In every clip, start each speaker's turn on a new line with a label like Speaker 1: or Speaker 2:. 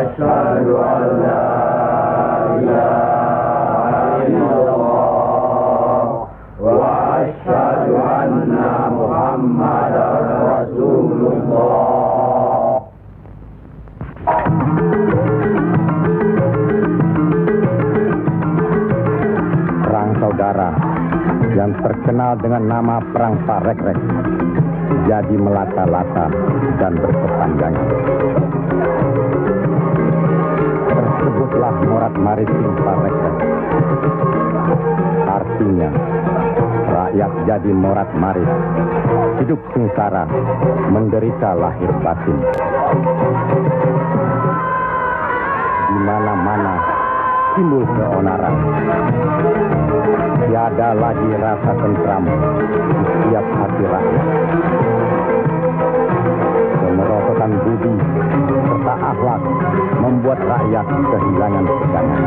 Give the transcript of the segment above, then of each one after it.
Speaker 1: أشهد أن لا إله إلا الله وأشهد أن محمدا رسول الله.
Speaker 2: Perang saudara yang terkenal dengan nama Perang Parekrek jadi melata-lata dan berkepanjangan. Tersebutlah morat maritim Parekrek. Artinya, rakyat jadi morat marit, hidup sengsara, menderita lahir batin. Di mana-mana timbul keonaran. Tiada lagi rasa tentram di setiap hati rakyat. Kemerosotan budi serta akhlak membuat rakyat kehilangan pegangan.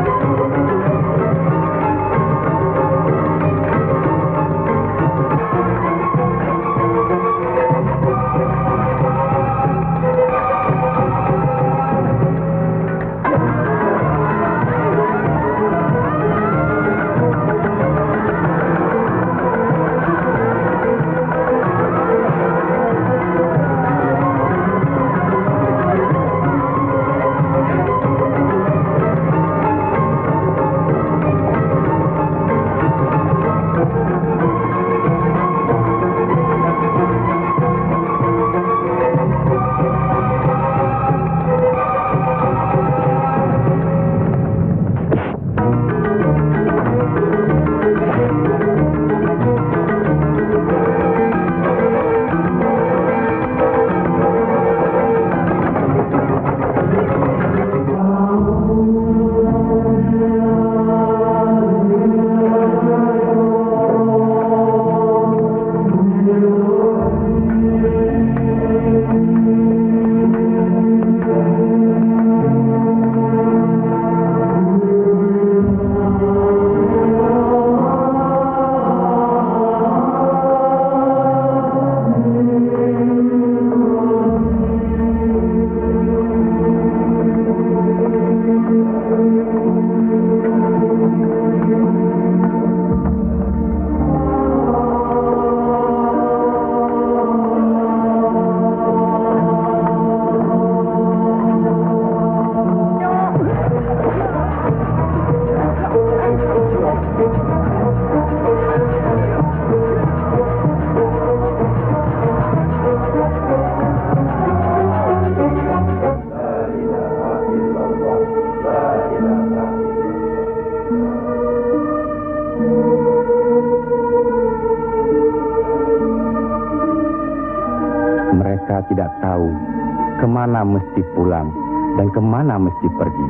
Speaker 2: Mereka tidak tahu kemana mesti pulang dan kemana mesti pergi.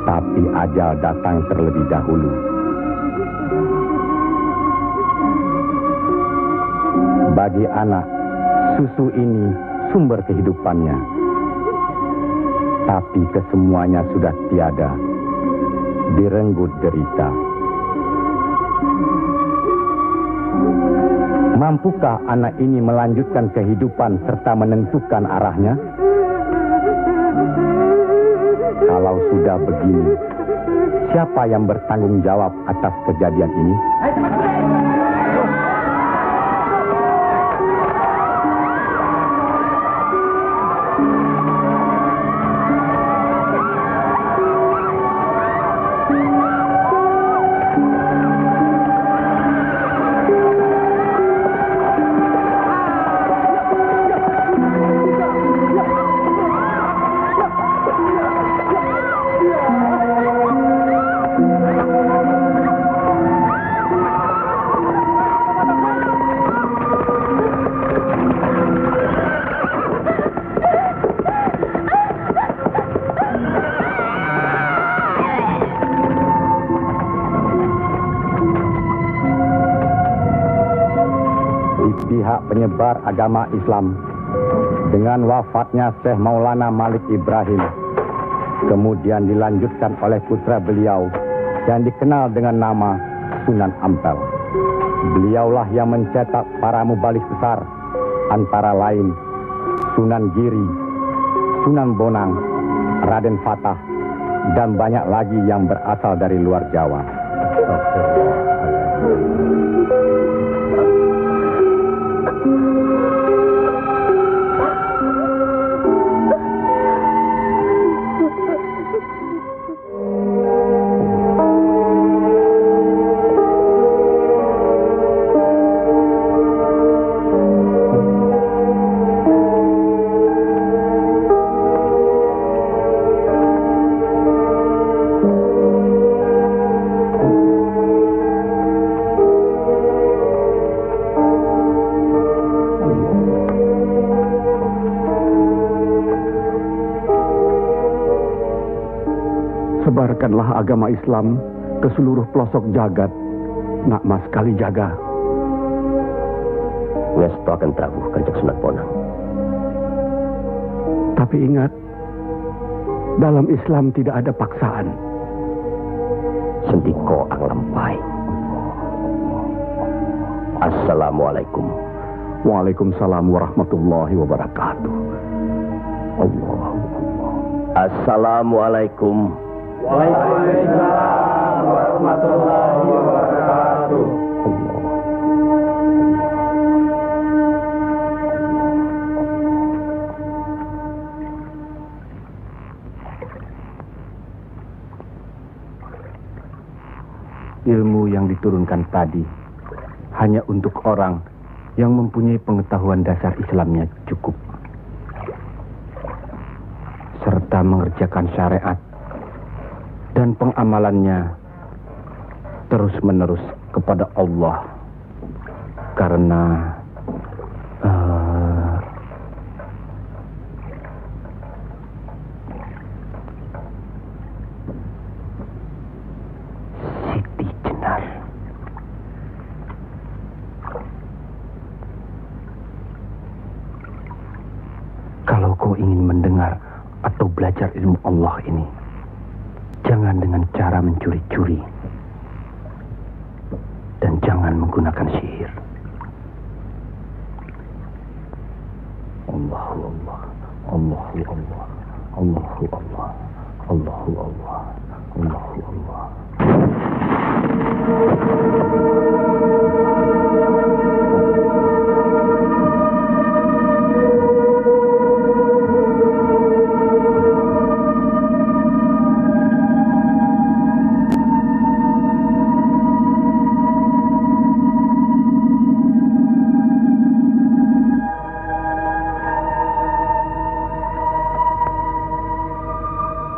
Speaker 2: Tapi ajal datang terlebih dahulu. Bagi anak, susu ini sumber kehidupannya. Tapi kesemuanya sudah tiada, direnggut derita. Mampukah anak ini melanjutkan kehidupan serta menentukan arahnya? Kalau sudah begini, siapa yang bertanggung jawab atas kejadian ini? Pihak penyebar agama Islam dengan wafatnya Syekh Maulana Malik Ibrahim kemudian dilanjutkan oleh putra beliau yang dikenal dengan nama Sunan Ampel. Beliaulah yang mencetak para mubalik besar, antara lain Sunan Giri, Sunan Bonang, Raden Fatah, dan banyak lagi yang berasal dari luar Jawa. Sebarkanlah agama Islam ke seluruh pelosok jagat, Nak Mas Kalijaga.
Speaker 1: Ngesto akan Prabu Kanjeng Sunan Bonang.
Speaker 2: Tapi ingat, dalam Islam tidak ada paksaan.
Speaker 1: Sendiko ang lampai. Assalamualaikum.
Speaker 2: Waalaikumsalam warahmatullahi wabarakatuh.
Speaker 1: Allah. Assalamualaikum.
Speaker 3: Waalaikumsalam warahmatullahi wabarakatuh.
Speaker 2: Ilmu yang diturunkan tadi hanya untuk orang yang mempunyai pengetahuan dasar Islamnya cukup, serta mengerjakan syariat dan pengamalannya terus-menerus kepada Allah, karena Siti Jenar. Kalau kau ingin mendengar atau belajar ilmu Allah ini, jangan dengan cara mencuri-curi. Dan jangan menggunakan sihir. Allahu Allah, Allahu Allah, Allahu Allah, Allahu Allah, Allahu Allah.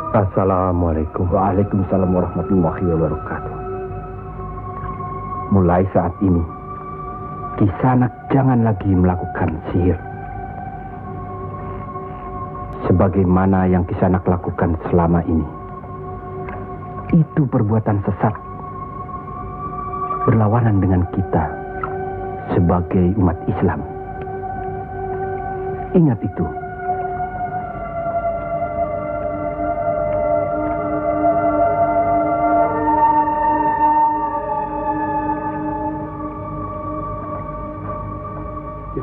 Speaker 2: Assalamualaikum. Waalaikumsalam warahmatullahi wabarakatuh. Mulai saat ini, Kisanak jangan lagi melakukan sihir. Sebagaimana yang Kisanak lakukan selama ini. Itu perbuatan sesat. Berlawanan dengan kita sebagai umat Islam. Ingat itu.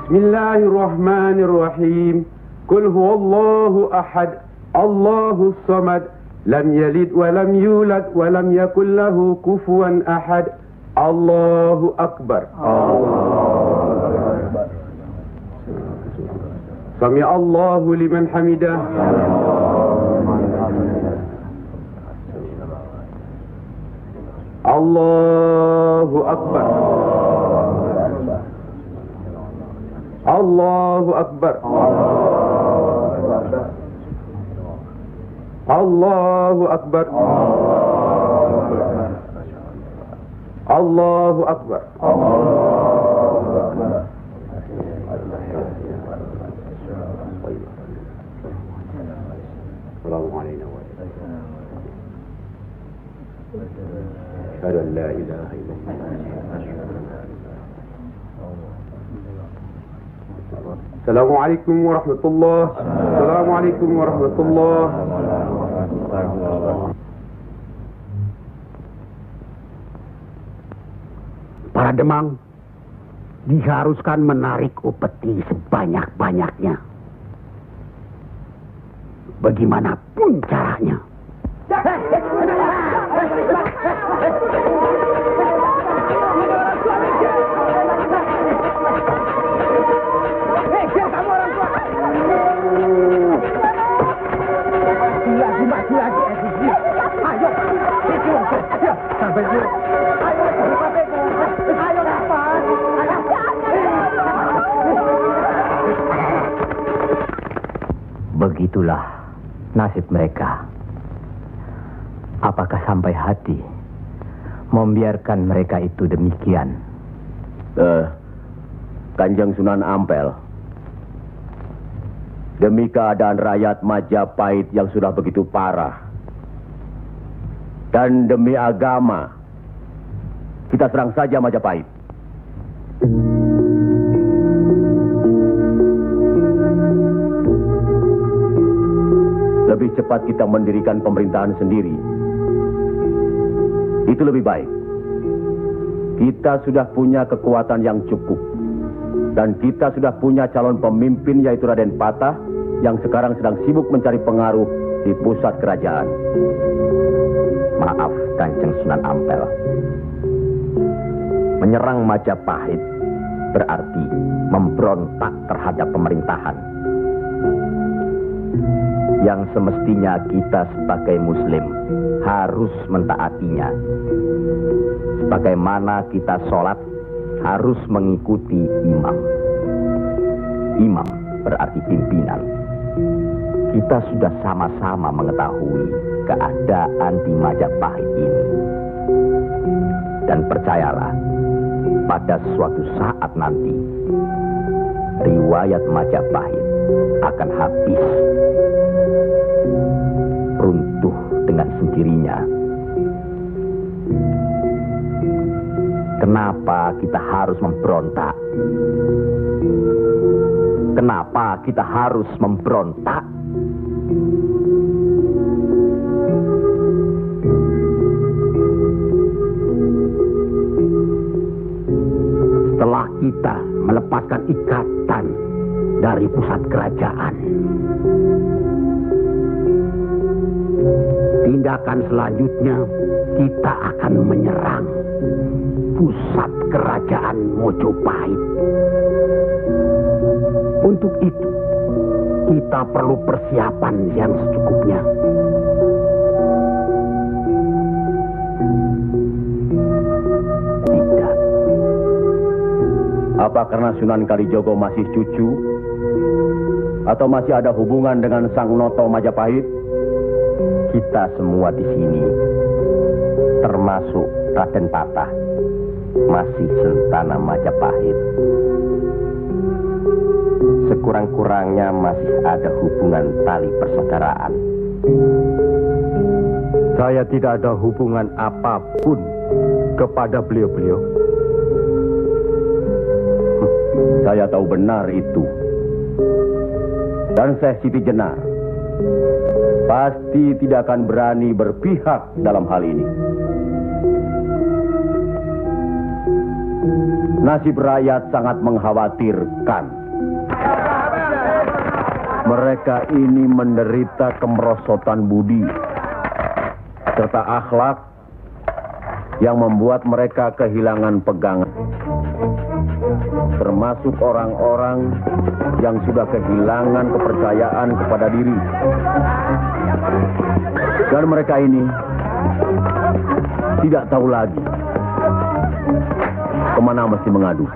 Speaker 3: Bismillahirrahmanirrahim. Qul huwallahu ahad, Allahus samad, lam yalid wa lam yulad wa lam yakul lahu kufuwan ahad. Allahu akbar. Allahu akbar. Sami Allahu liman hamidah. Allahu akbar. Allahu akbar. Allahu akbar. Allahu akbar. Assalamualaikum warahmatullahi wabarakatuh. Assalamualaikum warahmatullahi wabarakatuh. Assalamualaikum warahmatullahi wabarakatuh.
Speaker 2: Para Demang,
Speaker 4: diharuskan menarik upeti sebanyak-banyaknya. Bagaimanapun caranya. Mati lagi. Ayo, sampai dulu. Ayo, kapan?
Speaker 1: Begitulah nasib mereka. Apakah sampai hati membiarkan mereka itu demikian? Kanjeng Sunan Ampel, demi keadaan rakyat Majapahit yang sudah begitu parah, dan demi agama, kita serang saja Majapahit. Lebih cepat kita mendirikan pemerintahan sendiri. Itu lebih baik. Kita sudah punya kekuatan yang cukup. Dan kita sudah punya calon pemimpin yaitu Raden Patah yang sekarang sedang sibuk mencari pengaruh di pusat kerajaan.
Speaker 2: Maaf, Kanjeng Sunan Ampel. Menyerang Majapahit berarti memberontak terhadap pemerintahan. Yang semestinya kita sebagai Muslim harus mentaatinya. Sebagaimana kita sholat harus mengikuti imam. Imam berarti pimpinan. Kita sudah sama-sama mengetahui keadaan di Majapahit ini. Dan percayalah, pada suatu saat nanti, riwayat Majapahit akan habis. Runtuh dengan sendirinya. Kenapa kita harus memberontak? Kenapa kita harus memberontak?
Speaker 4: Setelah kita melepaskan ikatan dari pusat kerajaan, tindakan selanjutnya kita akan menyerang pusat kerajaan Mojopahit. Untuk itu, kita perlu persiapan yang secukupnya.
Speaker 1: Tidak. Apa karena Sunan Kalijogo masih cucu? Atau masih ada hubungan dengan Sang Noto Majapahit? Kita semua di sini, termasuk Raden Patah, masih sentana Majapahit. Sekurang-kurangnya masih ada hubungan tali persaudaraan.
Speaker 2: Saya tidak ada hubungan apapun kepada beliau-beliau.
Speaker 1: Saya tahu benar itu. Dan Syekh Siti Jenar pasti tidak akan berani berpihak dalam hal ini. Nasib rakyat sangat mengkhawatirkan. Mereka ini menderita kemerosotan budi serta akhlak yang membuat mereka kehilangan pegangan. Termasuk orang-orang yang sudah kehilangan kepercayaan kepada diri. Dan mereka ini tidak tahu lagi kemana mesti mengadu.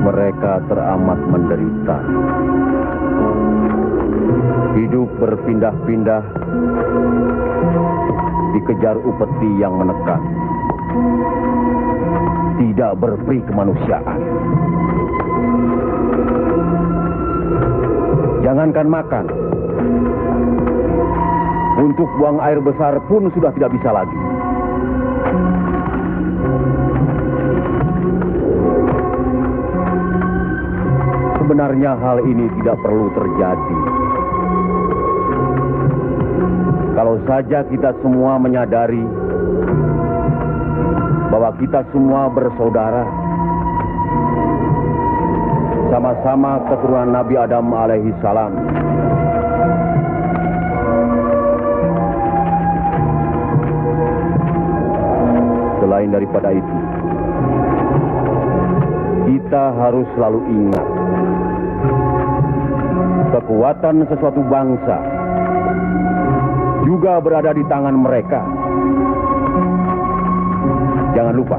Speaker 1: Mereka teramat menderita. Hidup berpindah-pindah, dikejar upeti yang menekan. Tidak berperi kemanusiaan. Jangankan makan, untuk buang air besar pun sudah tidak bisa lagi. Sebenarnya hal ini tidak perlu terjadi. Kalau saja kita semua menyadari bahwa kita semua bersaudara, sama-sama keturunan Nabi Adam alaihi salam. Selain daripada itu, kita harus selalu ingat kekuatan sesuatu bangsa juga berada di tangan mereka. Jangan lupa,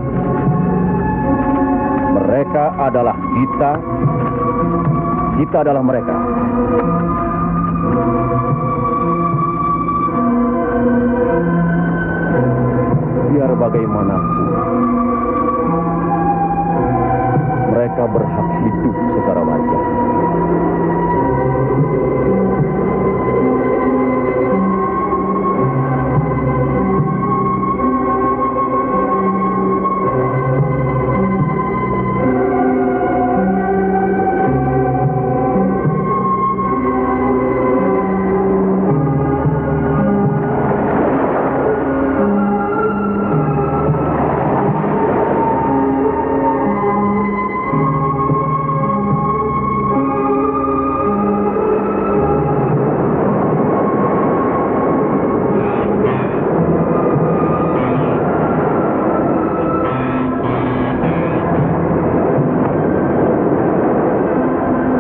Speaker 1: mereka adalah kita, kita adalah mereka. Biar bagaimanapun, mereka berhak hidup secara wajar.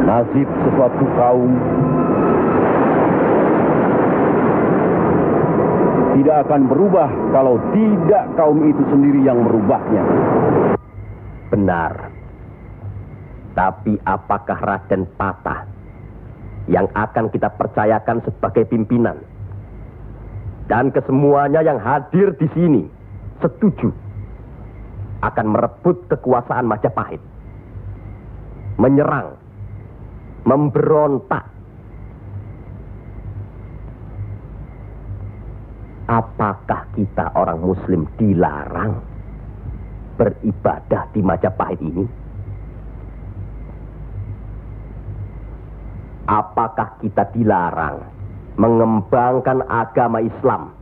Speaker 1: Nasib sesuatu kaum tidak akan berubah kalau tidak kaum itu sendiri yang merubahnya.
Speaker 5: Benar. Tapi apakah Raden Patah yang akan kita percayakan sebagai pimpinan? Dan kesemuanya yang hadir di sini setuju akan merebut kekuasaan Majapahit, menyerang, memberontak. Apakah kita orang Muslim dilarang beribadah di Majapahit ini? Apakah kita dilarang mengembangkan agama Islam?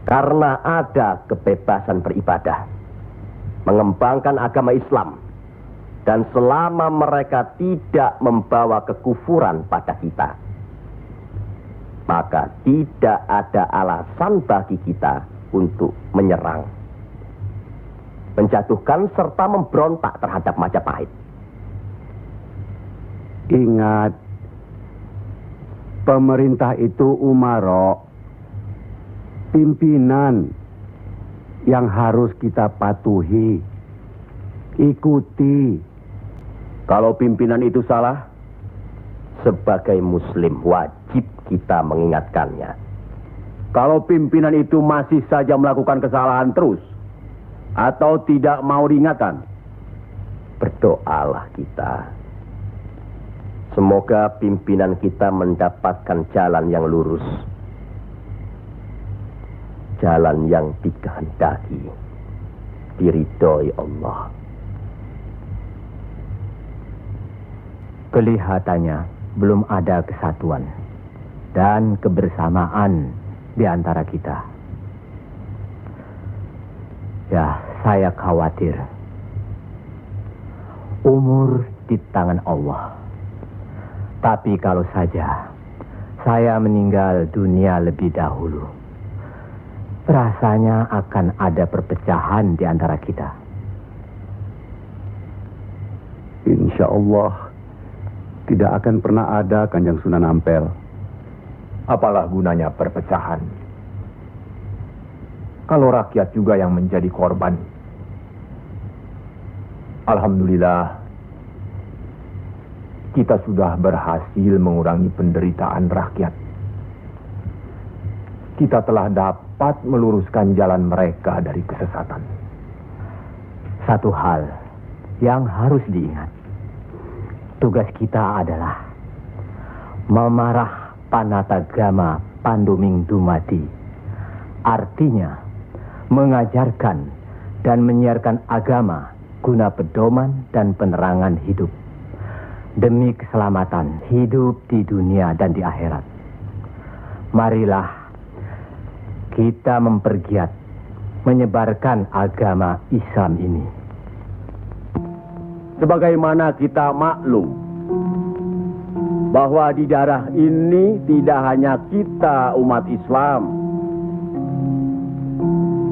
Speaker 5: Karena ada kebebasan beribadah, mengembangkan agama Islam. Dan selama mereka tidak membawa kekufuran pada kita, maka tidak ada alasan bagi kita untuk menyerang, menjatuhkan serta memberontak terhadap Majapahit.
Speaker 4: Ingat, pemerintah itu umaro, pimpinan yang harus kita patuhi, ikuti.
Speaker 1: Kalau pimpinan itu salah,
Speaker 5: Sebagai Muslim wajib kita mengingatkannya.
Speaker 1: kalau pimpinan itu masih saja melakukan kesalahan terus, atau tidak mau diingatkan,
Speaker 5: Berdoalah kita. Semoga pimpinan kita mendapatkan jalan yang lurus, jalan yang dikehendaki, diridhoi Allah.
Speaker 2: Kelihatannya belum ada kesatuan dan kebersamaan di antara kita. Ya, saya khawatir. Umur di tangan Allah. Tapi kalau saja saya meninggal dunia lebih dahulu, rasanya akan ada perpecahan di antara kita.
Speaker 4: Insya Allah tidak akan pernah ada, Kanjeng Sunan Ampel.
Speaker 6: Apalah gunanya perpecahan kalau rakyat juga yang menjadi korban? Alhamdulillah, kita sudah berhasil mengurangi penderitaan rakyat. Kita telah dapat meluruskan jalan mereka dari kesesatan.
Speaker 5: Satu hal yang harus diingat. Tugas kita adalah memarah panatagama panduming dumadi. Artinya, mengajarkan dan menyiarkan agama guna pedoman dan penerangan hidup. Demi keselamatan hidup di dunia dan di akhirat. Marilah kita mempergiat menyebarkan agama Islam ini.
Speaker 1: Sebagaimana kita maklum bahwa di daerah ini tidak hanya kita umat Islam,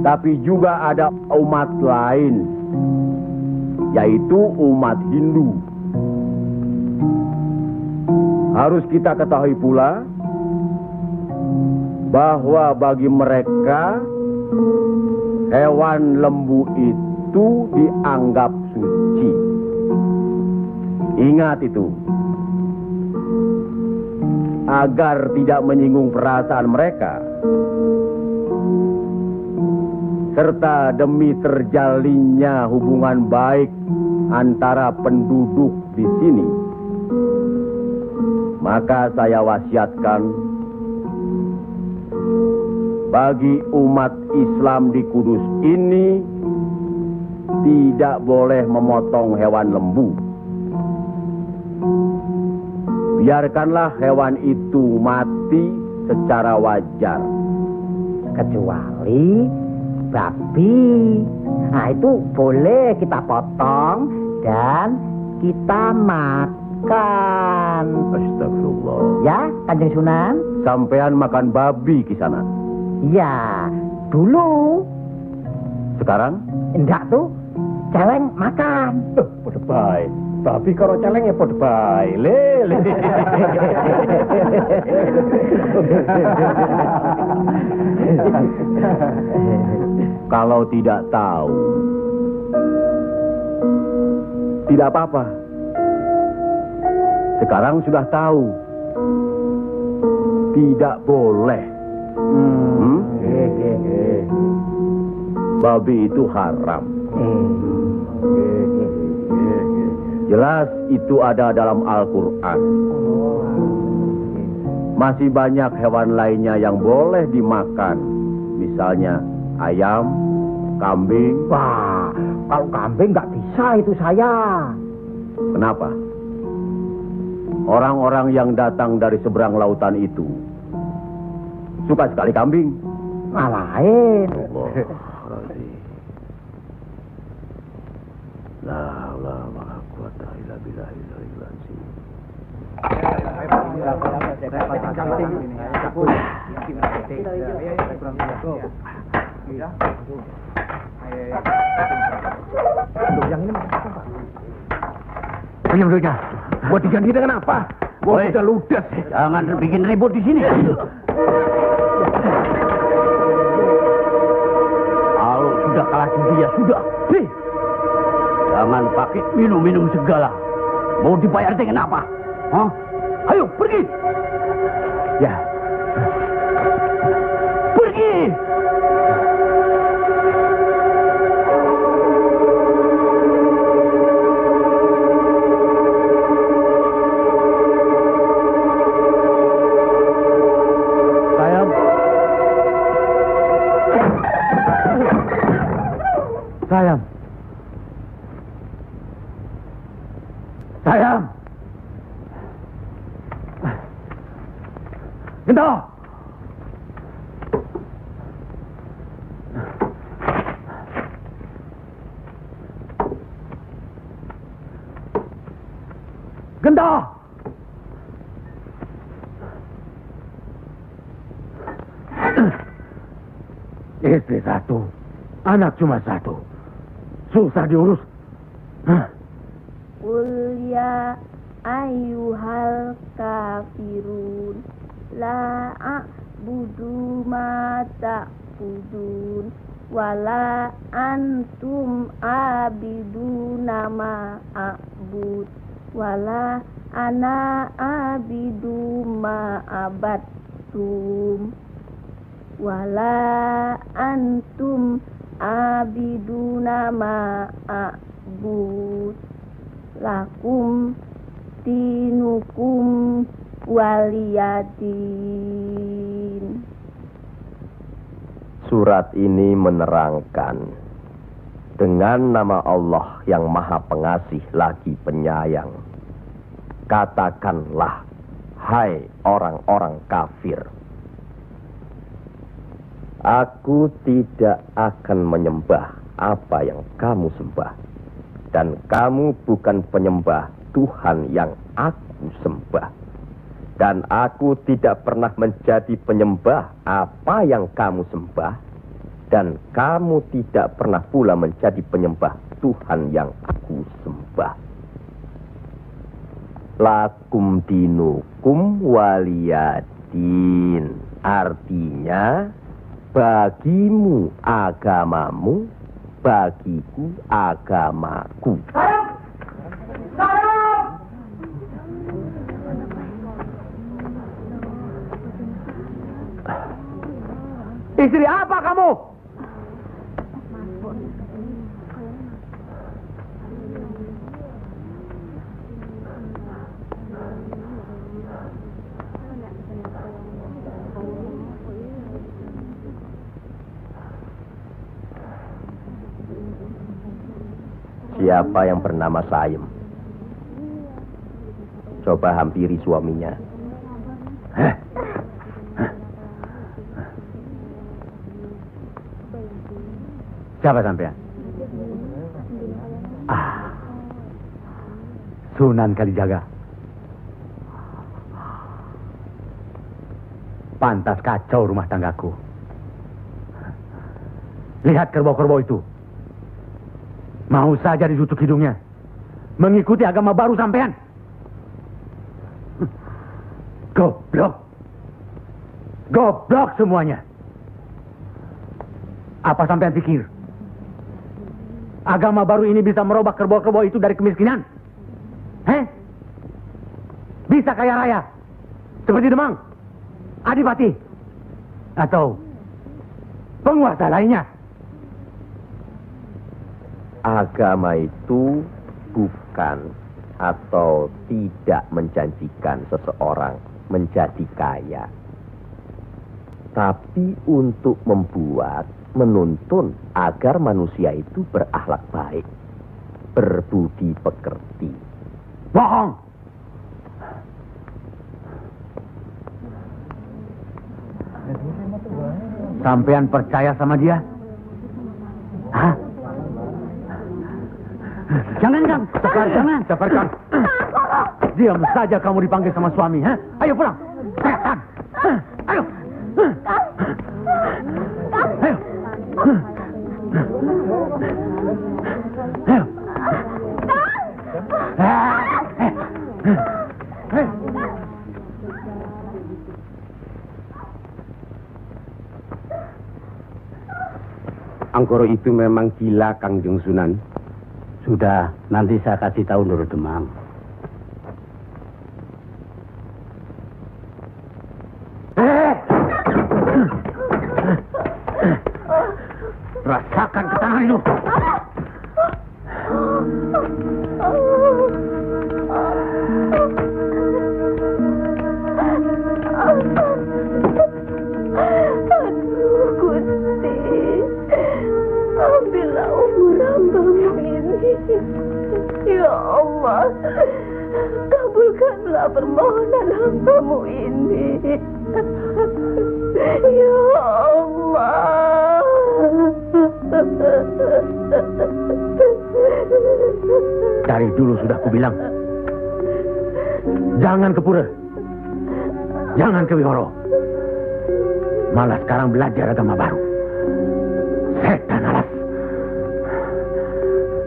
Speaker 1: tapi juga ada umat lain, yaitu umat Hindu. Harus kita ketahui pula bahwa bagi mereka hewan lembu itu dianggap suci. Ingat itu, agar tidak menyinggung perasaan mereka, serta demi terjalinnya hubungan baik antara penduduk di sini, maka saya wasiatkan bagi umat Islam di Kudus ini tidak boleh memotong hewan lembu. Biarkanlah hewan itu mati secara wajar.
Speaker 7: Kecuali babi. Nah, itu boleh kita potong dan kita makan.
Speaker 1: Astagfirullah.
Speaker 7: Ya, Kanjeng Sunan?
Speaker 1: Sampean makan babi Kisana?
Speaker 7: Ya, dulu.
Speaker 1: Sekarang?
Speaker 7: Enggak tuh, celeng makan.
Speaker 5: Podo bae. Babi karo celeng ya podo bae. Lele.
Speaker 1: Kalau tidak tahu, tidak apa-apa. Sekarang sudah tahu. Tidak boleh. Babi itu haram. Jelas itu ada dalam Al-Quran. Masih banyak hewan lainnya yang boleh dimakan. Misalnya ayam, kambing.
Speaker 7: Wah, kalau kambing nggak bisa itu saya.
Speaker 1: Kenapa? Orang-orang yang datang dari seberang lautan itu suka sekali kambing.
Speaker 7: Malahin.
Speaker 1: La ilaha illallah.
Speaker 5: Penyembuhnya, buat diganti dengan apa? Buat udah ludes.
Speaker 1: Jangan bikin ribut di sini. Kalau sudah kalah judi ya sudah. Jangan pakai minum-minum segala. Mau dibayar dengan apa? Hah? Ayo pergi. Ya. Pergi.
Speaker 5: Sayang. Sayang. Gento. Gento. Istri satu, anak cuma satu. Susah diurus.
Speaker 8: Qul ya ayyuhal kafirun la a'budu ma ta'budun wala antum abiduna ma a'bud wala ana abidu ma abattum wala antum abiduna ma a'bud lakum dinukum waliyadin.
Speaker 5: Surat ini menerangkan dengan nama Allah yang Maha Pengasih lagi Penyayang. Katakanlah, hai orang-orang kafir, aku tidak akan menyembah apa yang kamu sembah, dan kamu bukan penyembah Tuhan yang aku sembah, dan aku tidak pernah menjadi penyembah apa yang kamu sembah, dan kamu tidak pernah pula menjadi penyembah Tuhan yang aku sembah. Lakum dinukum waliyadin, artinya bagimu agamamu, bagiku agamaku.
Speaker 6: Istri apa kamu?
Speaker 5: Siapa yang bernama Saim? Coba hampiri suaminya.
Speaker 2: Siapa sampean? Sunan Kalijaga. Pantas kacau rumah tanggaku. Lihat kerbau-kerbau itu. Mau saja ditutup hidungnya. Mengikuti agama baru sampean. Goblok. Goblok semuanya. Apa sampean pikir? Agama baru ini bisa merubah kerbau-kerbau itu dari kemiskinan? Bisa kaya raya? Seperti Demang, Adipati, atau penguasa lainnya?
Speaker 5: Agama itu bukan atau tidak menjanjikan seseorang menjadi kaya, tapi untuk membuat, menuntun agar manusia itu berakhlak baik, berbudi pekerti.
Speaker 2: Bohong! Sampean percaya sama dia? Hah? Jangan, Kang. Jangan. Sekarkan. Diam saja kamu dipanggil sama suami. Ha? Ayo pulang. Setan. Ayo. Ayo. Ayo.
Speaker 3: Anggoro itu memang gila, Kangjeng Sunan.
Speaker 2: Sudah, nanti saya kasih tahu Nur Demang. Rasakan ketangan itu.
Speaker 8: Aduh, Gusti, ambillah umur hamba-Mu ini. Ya Allah, kabulkanlah permohonan hamba-Mu ini. Ya Allah.
Speaker 2: Dari dulu sudah kubilang, jangan ke pura, jangan ke wihoro. Malah sekarang belajar agama baru. Setan alas.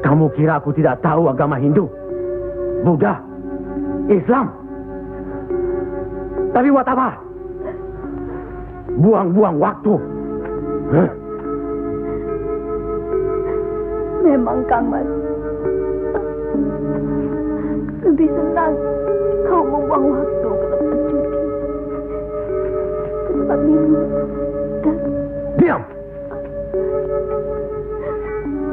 Speaker 2: Kamu kira aku tidak tahu agama Hindu, Buddha, Islam? Tapi buat apa? Buang-buang waktu.
Speaker 8: Memang Kang Mas lebih senang membuang waktu ke tempat judi, ke tempat minum, dan...
Speaker 1: Diam!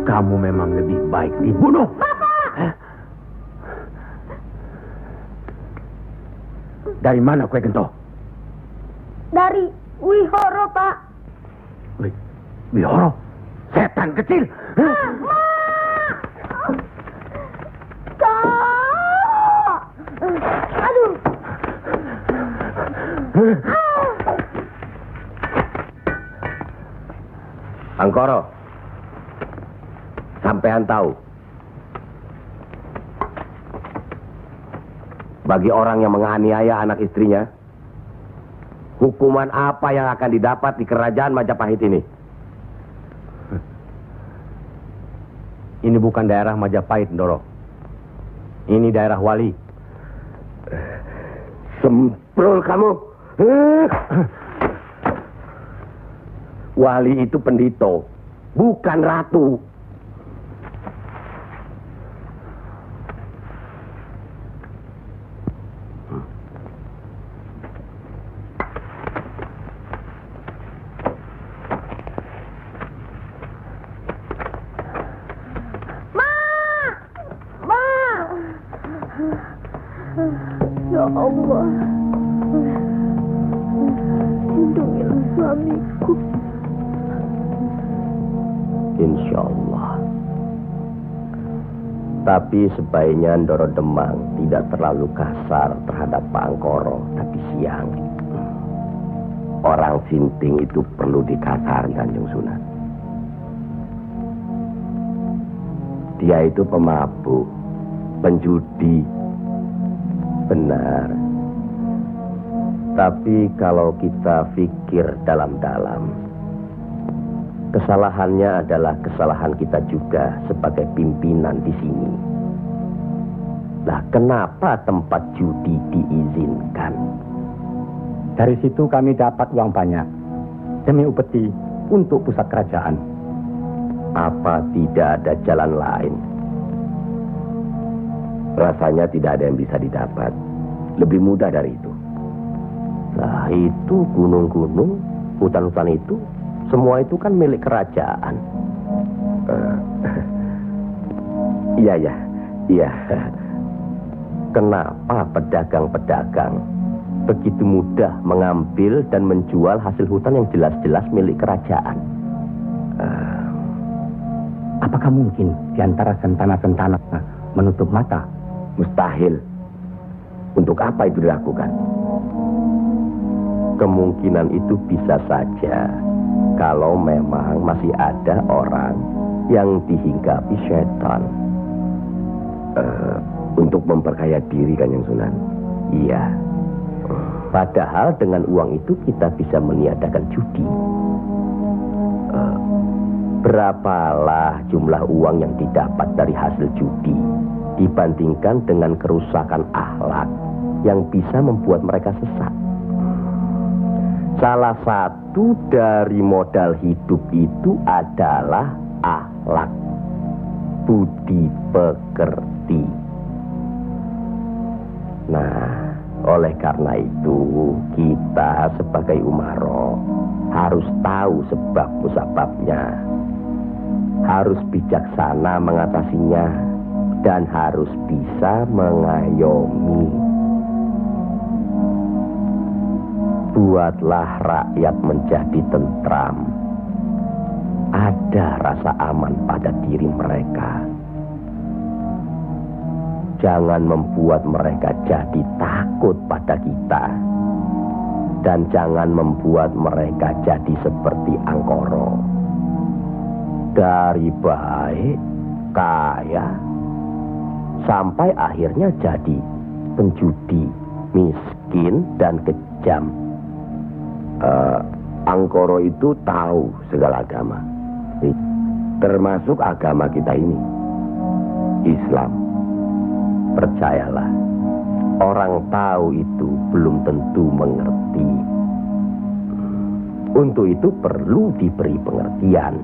Speaker 1: Kamu memang lebih baik dibunuh.
Speaker 8: Bapak!
Speaker 1: Dari mana Kue Gento?
Speaker 8: Dari Wihoro, Pak.
Speaker 1: Wihoro? Setan kecil!
Speaker 8: Kak! Aduh!
Speaker 5: Angkoro, sampean tahu, bagi orang yang menganiaya anak istrinya, hukuman apa yang akan didapat di kerajaan Majapahit ini?
Speaker 1: Ini bukan daerah Majapahit, Ndoro. Ini daerah Wali.
Speaker 5: Semprul kamu. Wali itu pendito, bukan ratu.
Speaker 8: Ya Allah, lindungilah suamiku.
Speaker 5: Insya Allah. Tapi sebaiknya Ndoro Demang tidak terlalu kasar terhadap Pak Angkoro tapi siang. Orang sinting itu perlu dikasari, Kanjeng Sunan. Dia itu pemabuk, penjudi. Benar. Tapi kalau kita pikir dalam-dalam, kesalahannya adalah kesalahan kita juga sebagai pimpinan di sini. Lah, kenapa tempat judi diizinkan?
Speaker 2: Dari situ kami dapat uang banyak demi upeti untuk pusat kerajaan.
Speaker 5: Apa tidak ada jalan lain? Rasanya tidak ada yang bisa didapat lebih mudah dari itu. Nah, itu gunung-gunung, hutan-hutan itu, semua itu kan milik kerajaan. Iya. Kenapa pedagang-pedagang begitu mudah mengambil dan menjual hasil hutan yang jelas-jelas milik kerajaan?
Speaker 2: Apakah mungkin di antara sentana-sentana menutup mata?
Speaker 5: Mustahil. Untuk apa itu dilakukan? Kemungkinan itu bisa saja kalau memang masih ada orang yang dihinggapi setan untuk memperkaya diri, Kanjeng Sunan. Iya. Padahal dengan uang itu kita bisa meniadakan judi. Berapalah jumlah uang yang didapat dari hasil judi dibandingkan dengan kerusakan akhlak yang bisa membuat mereka sesat. Salah satu dari modal hidup itu adalah akhlak, budi pekerti. Nah, oleh karena itu kita sebagai umaro harus tahu sebab-musababnya, harus bijaksana mengatasinya, dan harus bisa mengayomi. Buatlah rakyat menjadi tentram. Ada rasa aman pada diri mereka. Jangan membuat mereka jadi takut pada kita. Dan jangan membuat mereka jadi seperti Angkoro. Dari baik, kaya, sampai akhirnya jadi penjudi, miskin, dan kejam. Angkoro itu tahu segala agama, termasuk agama kita ini, Islam. Percayalah, orang tahu itu belum tentu mengerti. Untuk itu perlu diberi pengertian.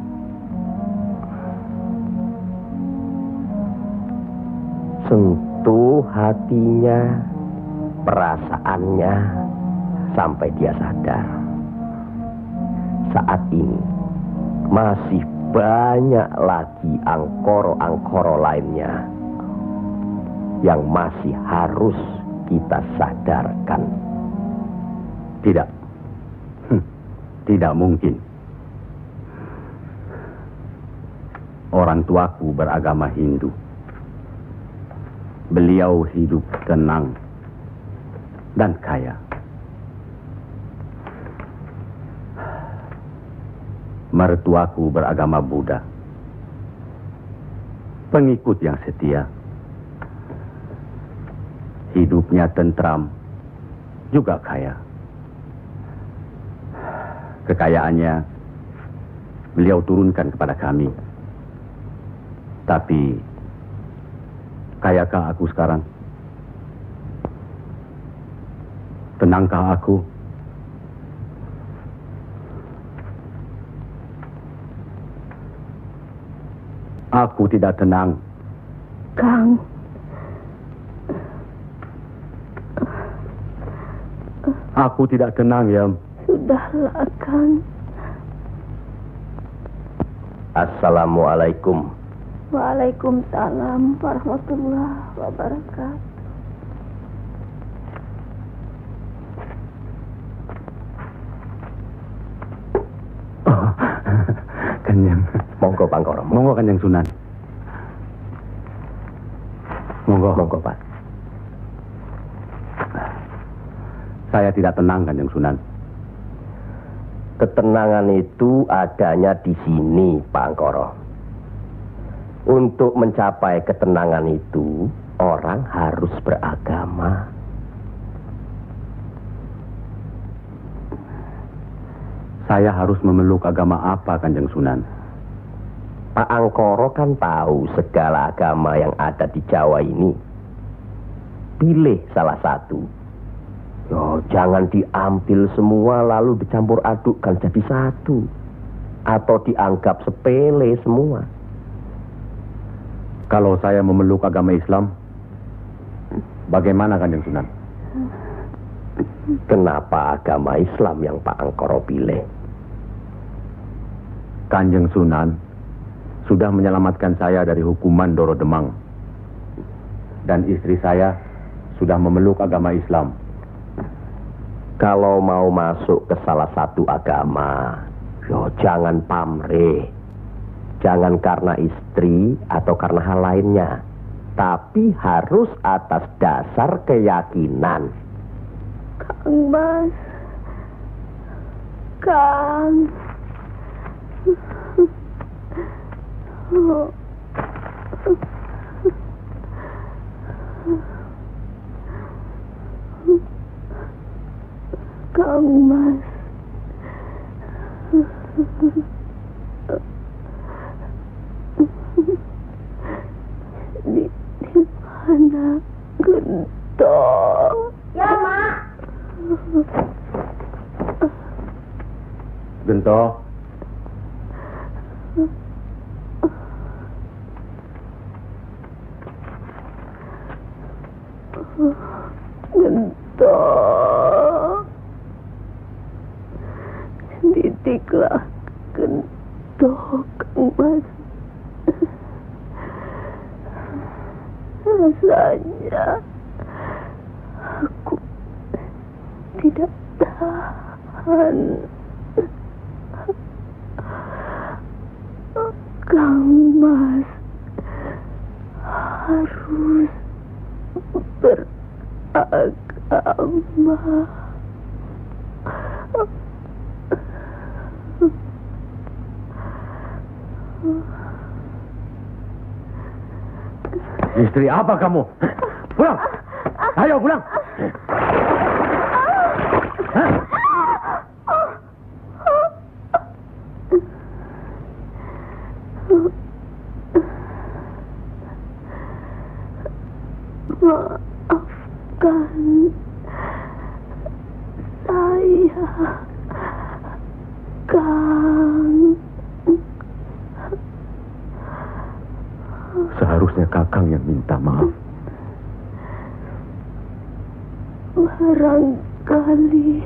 Speaker 5: Sentuh hatinya, perasaannya sampai dia sadar. Saat ini masih banyak lagi angkoro-angkoro lainnya yang masih harus kita sadarkan.
Speaker 4: Tidak. Tidak mungkin. Orang tuaku beragama Hindu. Beliau hidup tenang dan kaya. Mertuaku beragama Buddha. Pengikut yang setia. Hidupnya tentram, juga kaya. Kekayaannya beliau turunkan kepada kami. Tapi, kayakah aku sekarang? Tenangkah aku? Aku tidak tenang.
Speaker 8: Kang.
Speaker 4: Aku tidak tenang, Yam.
Speaker 8: Sudahlah, Kang.
Speaker 5: Assalamualaikum.
Speaker 8: Waalaikumsalam warahmatullahi wabarakatuh.
Speaker 4: Kanjeng.
Speaker 5: Monggo Pangkoro.
Speaker 4: Monggo Kanjeng Sunan. Monggo.
Speaker 5: Monggo Pak.
Speaker 4: Saya tidak tenang Kanjeng Sunan.
Speaker 5: Ketenangan itu adanya di sini, Pak Angkoro. Untuk mencapai ketenangan itu, orang harus beragama.
Speaker 4: Saya harus memeluk agama apa, Kanjeng Sunan?
Speaker 5: Pak Angkoro kan tahu segala agama yang ada di Jawa ini. Pilih salah satu. Yo, jangan diambil semua lalu dicampur adukkan jadi satu. Atau dianggap sepele semua.
Speaker 4: Kalau saya memeluk agama Islam, bagaimana Kanjeng Sunan?
Speaker 5: Kenapa agama Islam yang Pak Angkoro pilih?
Speaker 4: Kanjeng Sunan sudah menyelamatkan saya dari hukuman Doro Demang. Dan istri saya sudah memeluk agama Islam.
Speaker 5: Kalau mau masuk ke salah satu agama, yo jangan pamrih. Jangan karena istri atau karena hal lainnya. Tapi harus atas dasar keyakinan.
Speaker 8: Kang Mas. Kang. Kang Mas. Di mana Gento?
Speaker 9: Ya, Mak.
Speaker 4: Gento.
Speaker 8: Gento. Didiklah Gento, Kang Mas. Rasanya aku tidak tahan. Kang Mas harus beragama.
Speaker 4: Istri apa kamu? Pulang! Ayo pulang! Hah?
Speaker 8: Maafkan saya, Kang.
Speaker 4: Seharusnya Kakang yang minta maaf.
Speaker 8: barangkali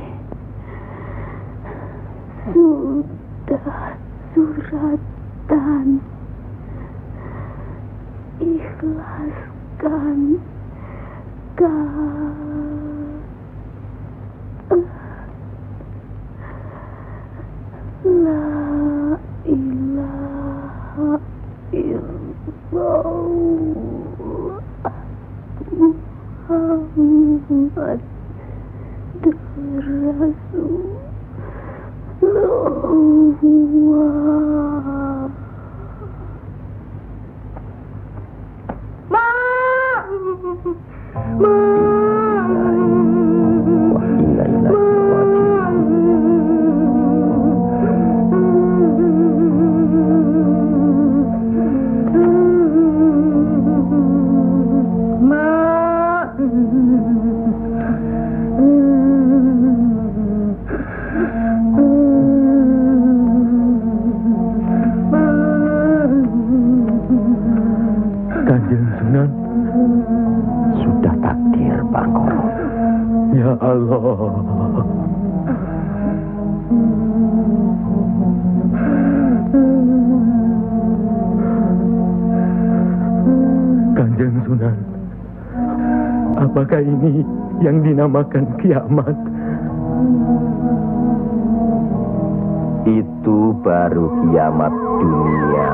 Speaker 8: sudah suratan. Ikhlaskan La ilaha illallah Muhammad Rasulullah.
Speaker 4: Kanjeng Sunan,
Speaker 5: Sudah takdir, Bangkoro.
Speaker 4: ya Allah. Kanjeng Sunan, apakah ini yang dinamakan kiamat?
Speaker 5: Itu baru kiamat dunia.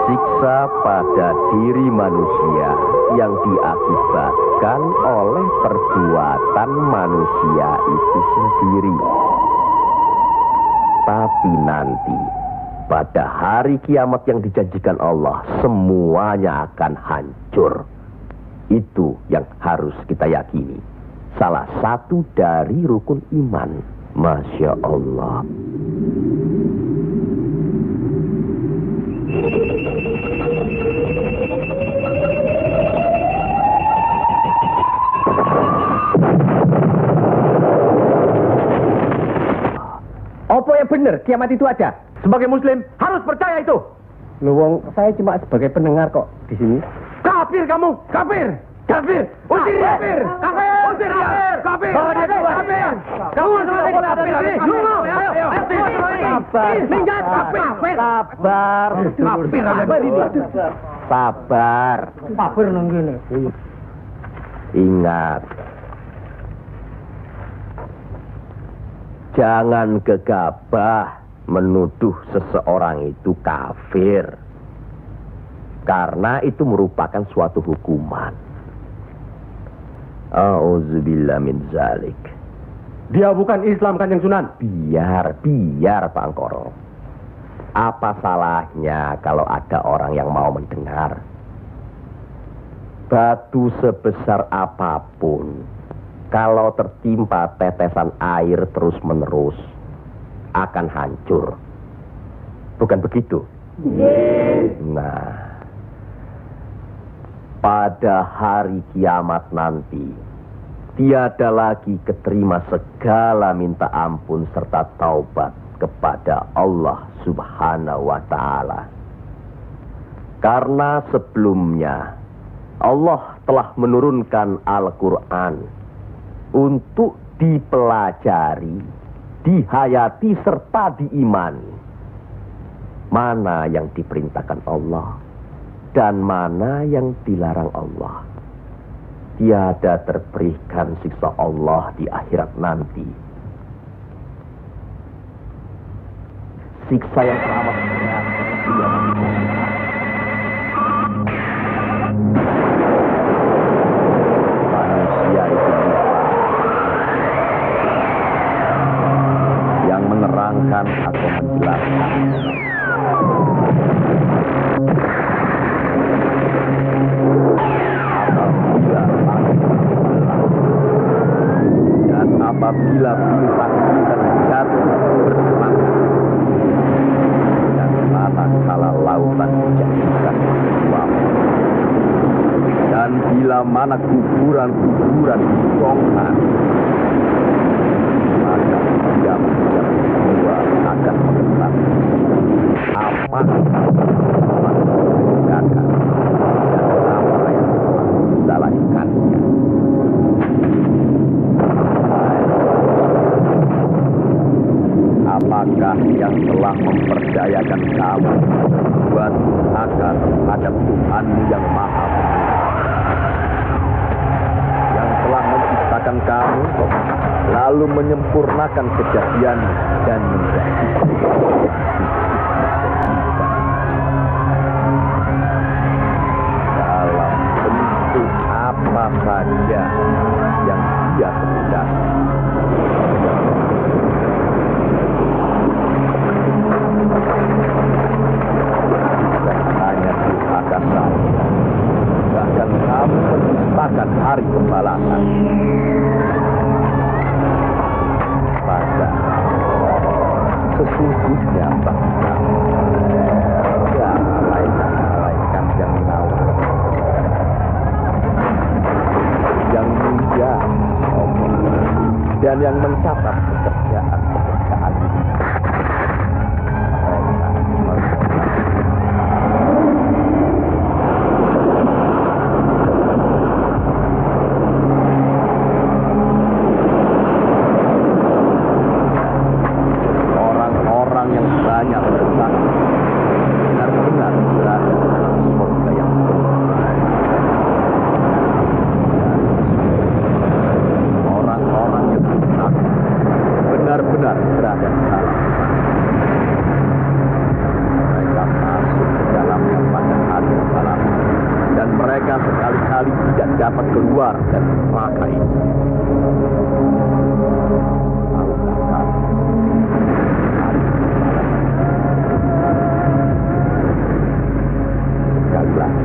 Speaker 5: Siksa pada diri manusia yang diakibatkan oleh perbuatan manusia itu sendiri. Tapi nanti, pada hari kiamat yang dijanjikan Allah, semuanya akan hancur. Itu yang harus kita yakini. Salah satu dari rukun iman. Masya Allah.
Speaker 2: Apa yang benar kiamat itu ada? Sebagai muslim harus percaya itu. Luwung, saya cuma sebagai pendengar kok di sini. Kafir kamu, kafir. Kafir, usir kafir. Kafir, usir kafir. Kafir, kafir. Kamu sebagai kafir. Sabar, minggat kafir. Sabar,
Speaker 5: Sabar.
Speaker 7: Kafir nang kene.
Speaker 5: Ingat, jangan gegabah menuduh seseorang itu kafir, karena itu merupakan suatu hukuman. A'udzubillah min zalik.
Speaker 2: dia bukan Islam, Kanjeng Sunan.
Speaker 5: Biar Pak Angkoro. Apa salahnya kalau ada orang yang mau mendengar? Batu sebesar apapun, kalau tertimpa tetesan air terus-menerus, akan hancur. Bukan begitu? Nah, pada hari kiamat nanti, tiada lagi keterima segala minta ampun serta taubat kepada Allah Subhanahu wa Ta'ala. Karena sebelumnya Allah telah menurunkan Al-Quran untuk dipelajari, dihayati serta diimani. Mana yang diperintahkan Allah dan mana yang dilarang Allah. Tiada terberikan siksa Allah di akhirat nanti. Siksa yang teramat berat. Manusia itu yang menerangkan atau menjelaskan. Apabila bintang-bintang jatuh bersemangat dan manakala lautan dijadikan uap, dan bila mana kuburan-kuburan dibongkar, maka diam-diam semua akan mengetahui apa yang dan apa yang telah dilalaikannya. Siapakah yang telah memperdayakan kamu buat akan terhadap Tuhanmu yang Maha Pengasih, yang telah menciptakan kamu, lalu menyempurnakan kejadian dan menjadi dalam bentuk apa saja yang Dia kehendaki. Hanya durhaka saja, bahkan kamu mendustakan hari pembalasan. Pada sesungguhnya bangsa ada malaikat yang mengawal, yang mulia, dan yang mencatat pekerjaan ini. Orang-orang yang banyak bersama benar-benar berada dalam surga yang orang-orang yang benar-benar berada dalam mereka masuk ke dalamnya pada hari malam, dan mereka sekali-kali tidak dapat keluar dari neraka itu. Sekali lagi,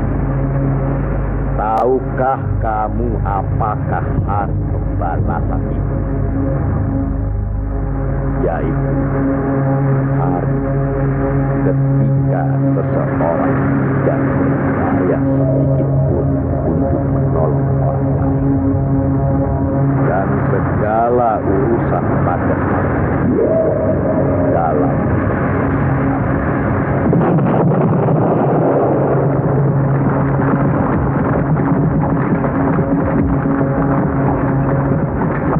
Speaker 5: tahukah kamu apakah hari pembalasan itu? Yaitu hari ketika seseorang tidak berdaya sedikit pun untuk menolong orang lain, dan segala urusan pada hari dalam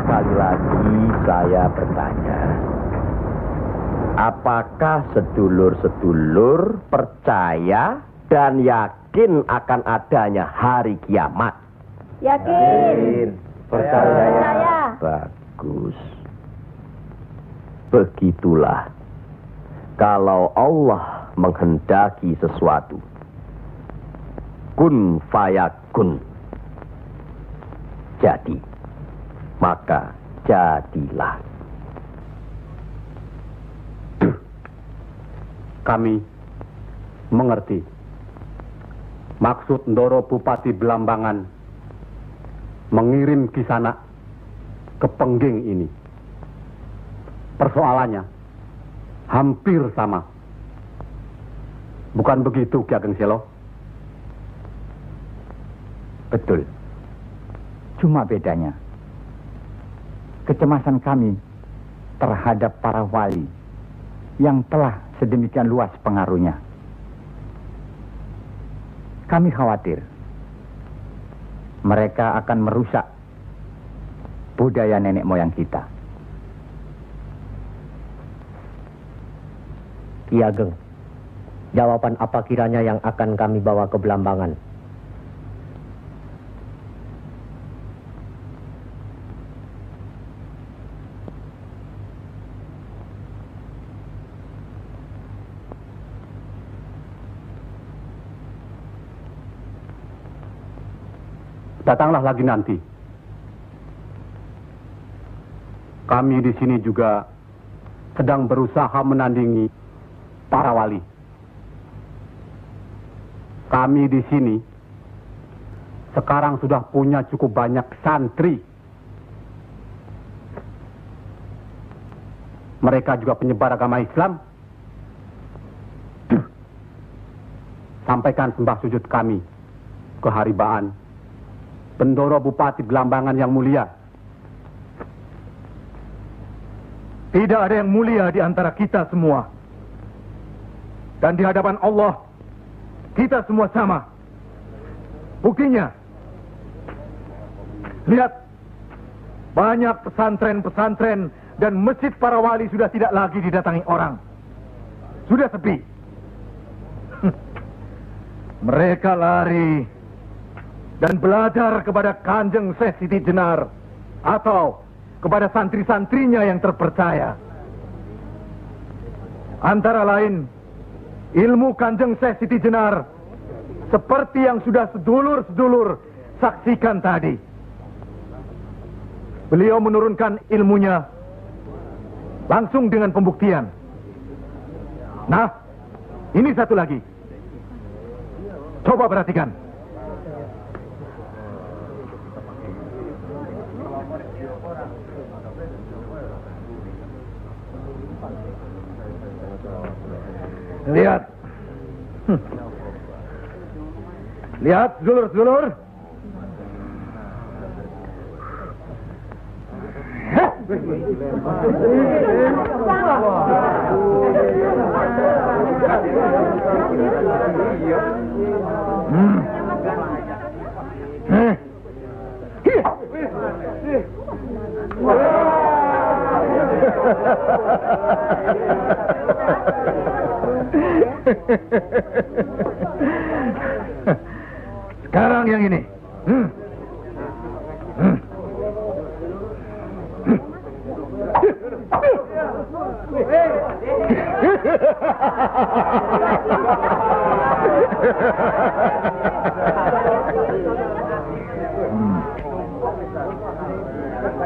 Speaker 5: sekali lagi saya bertanya, apakah sedulur-sedulur percaya dan yakin akan adanya hari kiamat?
Speaker 9: Yakin.
Speaker 5: Percaya. Bagus. Begitulah. Kalau Allah menghendaki sesuatu, kun fayakun, jadi, maka jadilah.
Speaker 1: Kami mengerti maksud Ndoro Bupati Belambangan mengirim Kisanak ke Pengging ini. Persoalannya hampir sama. Bukan begitu, Ki Ageng Selo?
Speaker 2: Betul. Cuma bedanya, kecemasan kami terhadap para wali yang telah sedemikian luas pengaruhnya. Kami khawatir mereka akan merusak budaya nenek moyang kita.
Speaker 10: Ki Ageng, jawaban apa kiranya yang akan kami bawa ke Belambangan?
Speaker 1: Datanglah lagi nanti. Kami di sini juga sedang berusaha menandingi para wali. Kami di sini sekarang sudah punya cukup banyak santri. Mereka juga penyebar agama Islam. Sampaikan sembah sujud kami ke Haribaan Bendoro Bupati Belambangan yang mulia.
Speaker 6: Tidak ada yang mulia di antara kita semua. Dan di hadapan Allah, kita semua sama. Buktinya, lihat, banyak pesantren-pesantren dan masjid para wali sudah tidak lagi didatangi orang. Sudah sepi. Mereka lari dan belajar kepada Kanjeng Syekh Siti Jenar atau kepada santri-santrinya yang terpercaya. Antara lain, ilmu Kanjeng Syekh Siti Jenar seperti yang sudah sedulur-sedulur saksikan tadi. Beliau menurunkan ilmunya langsung dengan pembuktian. Nah, ini satu lagi. Coba perhatikan. Lihat. Lihat, sedulur-sedulur. Sekarang yang ini.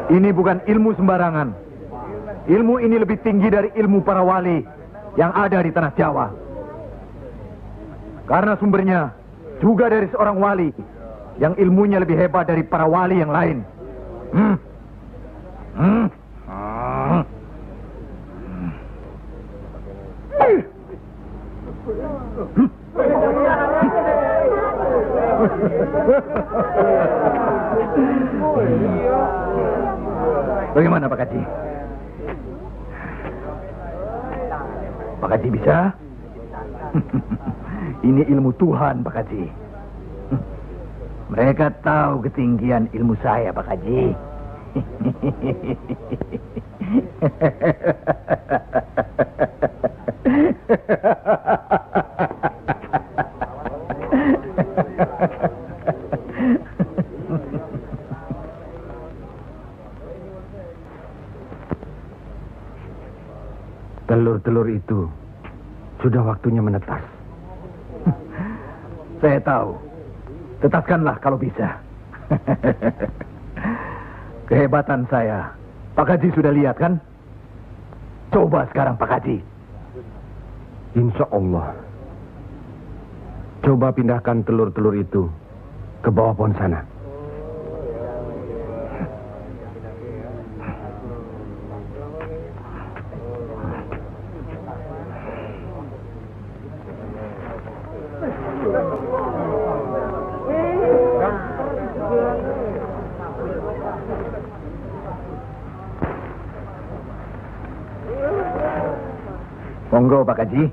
Speaker 6: Ini bukan ilmu sembarangan. Ilmu ini lebih tinggi dari ilmu para wali yang ada di tanah Jawa. Karena sumbernya juga dari seorang wali yang ilmunya lebih hebat dari para wali yang lain. Bagaimana Pak Haji? Pak Haji bisa? Ini ilmu Tuhan Pak Haji. Mereka tahu ketinggian ilmu saya Pak Haji.
Speaker 2: Telur-telur itu sudah waktunya menetas.
Speaker 6: Saya tahu. Tetaskanlah kalau bisa. Kehebatan saya. Pak Haji sudah lihat kan? Coba sekarang Pak Haji.
Speaker 2: Insya Allah. Coba pindahkan telur-telur itu ke bawah pohon sana.
Speaker 6: Monggo Pak Haji.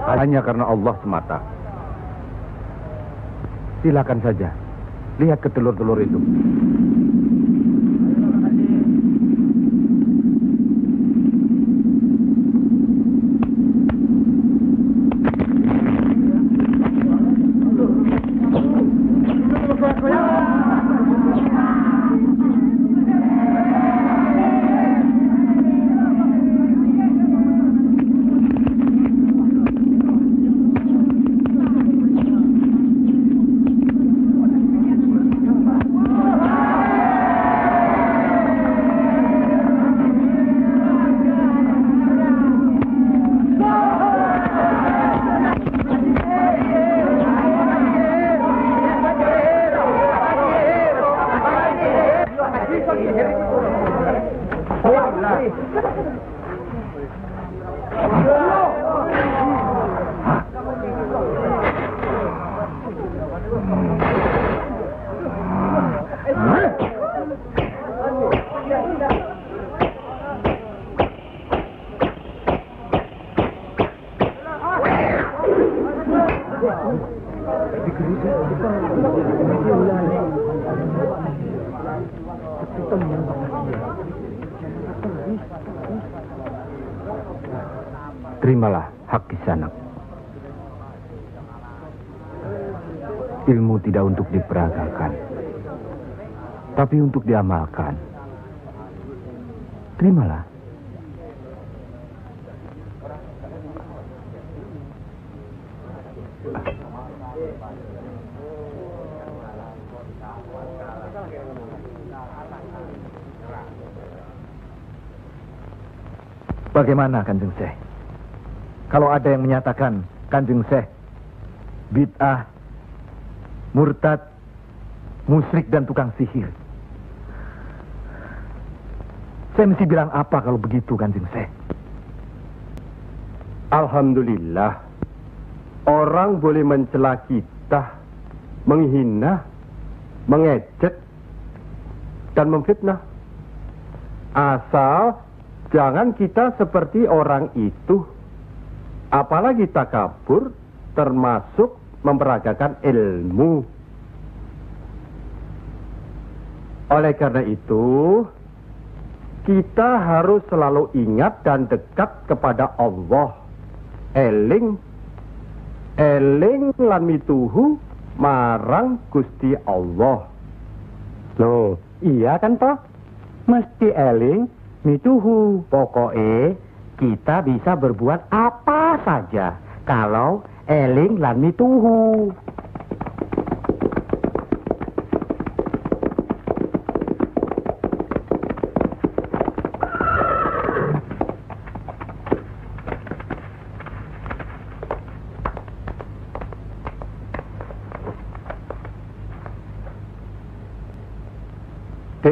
Speaker 2: Hanya karena Allah semata. Silakan saja. Lihat ke telur-telur itu.
Speaker 6: Terimalah hak Kisanak. Ilmu tidak untuk diperagakan, tapi untuk diamalkan. Terimalah. Bagaimana Kanjeng Syekh? Kalau ada yang menyatakan Kanjeng Syekh bid'ah, murtad, musyrik dan tukang sihir, saya mesti bilang apa kalau begitu Kanjeng Syekh?
Speaker 3: Alhamdulillah, orang boleh mencela kita, menghina, mengejek, dan memfitnah. Asal jangan kita seperti orang itu. Apalagi takabur, termasuk memperagakan ilmu. Oleh karena itu, kita harus selalu ingat dan dekat kepada Allah. Eling lan mituhu marang Gusti Allah.
Speaker 2: Loh, iya kan toh? Mesti eling mituhu. Pokoknya kita bisa berbuat apa saja kalau eling lan mituhu.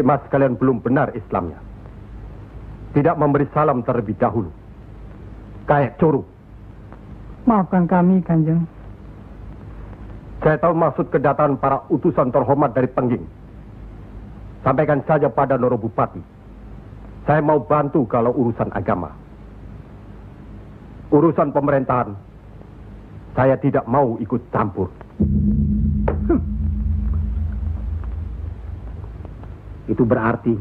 Speaker 3: Mas kalian belum benar Islamnya. Tidak memberi salam terlebih dahulu. Kayak curu.
Speaker 11: Maafkan kami, Kanjeng.
Speaker 3: Saya tahu maksud kedatangan para utusan terhormat dari Pengging. Sampaikan saja pada Noro Bupati. Saya mau bantu kalau urusan agama. Urusan pemerintahan, saya tidak mau ikut campur.
Speaker 1: Itu berarti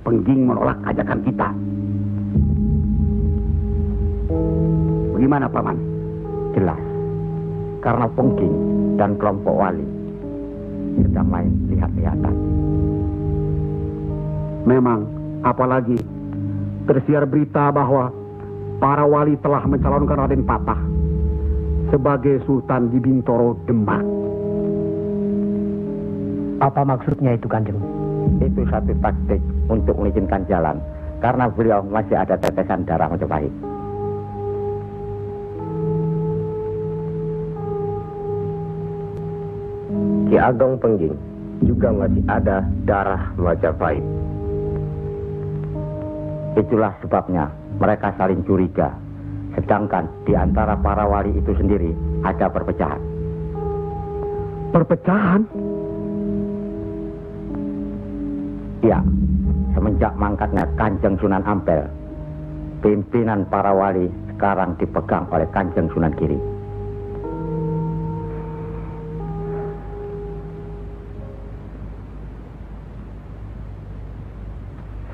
Speaker 1: Pengging menolak ajakan kita. Bagaimana Paman?
Speaker 2: Jelas, karena Pengging dan kelompok wali sedang main lihat-lihatan.
Speaker 1: Memang, apalagi tersiar berita bahwa para wali telah mencalonkan Raden Patah sebagai Sultan di Bintoro Demak.
Speaker 10: Apa maksudnya itu, Kanjeng?
Speaker 2: Itu satu taktik untuk mengizinkan jalan, karena beliau masih ada tetesan darah Majapahit.
Speaker 5: Ki Ageng Pengging juga masih ada darah Majapahit.
Speaker 2: Itulah sebabnya mereka saling curiga, sedangkan di antara para wali itu sendiri ada perpecahan.
Speaker 1: Perpecahan?
Speaker 2: Ya, semenjak mangkatnya Kanjeng Sunan Ampel, pimpinan para wali sekarang dipegang oleh Kanjeng Sunan Giri.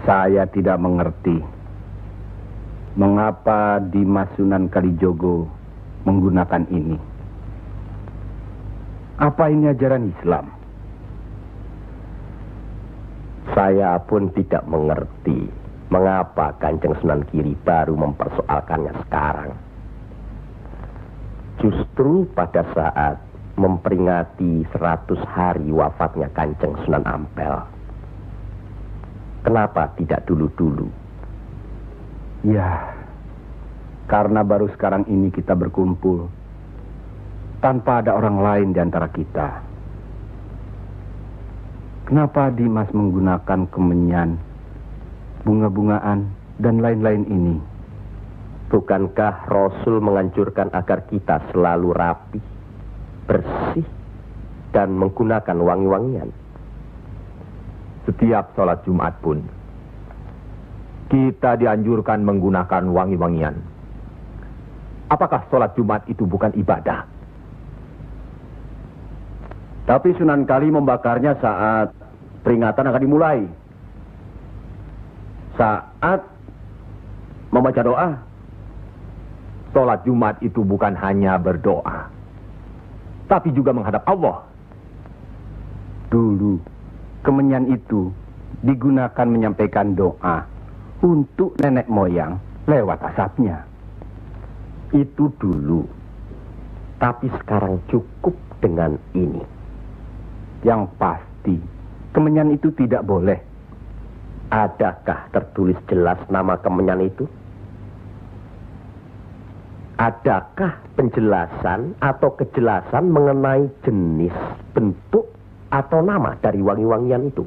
Speaker 4: Saya tidak mengerti mengapa Dimas Sunan Kalijogo menggunakan ini. Apa ini ajaran Islam?
Speaker 5: Saya pun tidak mengerti mengapa Kanjeng Sunan Giri baru mempersoalkannya sekarang. Justru pada saat memperingati 100 hari wafatnya Kanjeng Sunan Ampel. Kenapa tidak dulu-dulu?
Speaker 4: Ya, karena baru sekarang ini kita berkumpul tanpa ada orang lain di antara kita. Kenapa Dimas menggunakan kemenyan, bunga-bungaan, dan lain-lain ini?
Speaker 5: Bukankah Rasul menganjurkan agar kita selalu rapi, bersih, dan menggunakan wangi-wangian?
Speaker 4: Setiap sholat Jumat pun, kita dianjurkan menggunakan wangi-wangian. Apakah sholat Jumat itu bukan ibadah? Tapi Sunan Kali membakarnya saat peringatan akan dimulai. Saat membaca doa. Sholat Jumat itu bukan hanya berdoa, tapi juga menghadap Allah.
Speaker 2: Dulu, kemenyan itu digunakan menyampaikan doa untuk nenek moyang lewat asapnya.
Speaker 5: Itu dulu. Tapi sekarang cukup dengan ini.
Speaker 2: Yang pasti, kemenyan itu tidak boleh.
Speaker 5: Adakah tertulis jelas nama kemenyan itu? Adakah penjelasan atau kejelasan mengenai jenis, bentuk, atau nama dari wangi-wangian itu?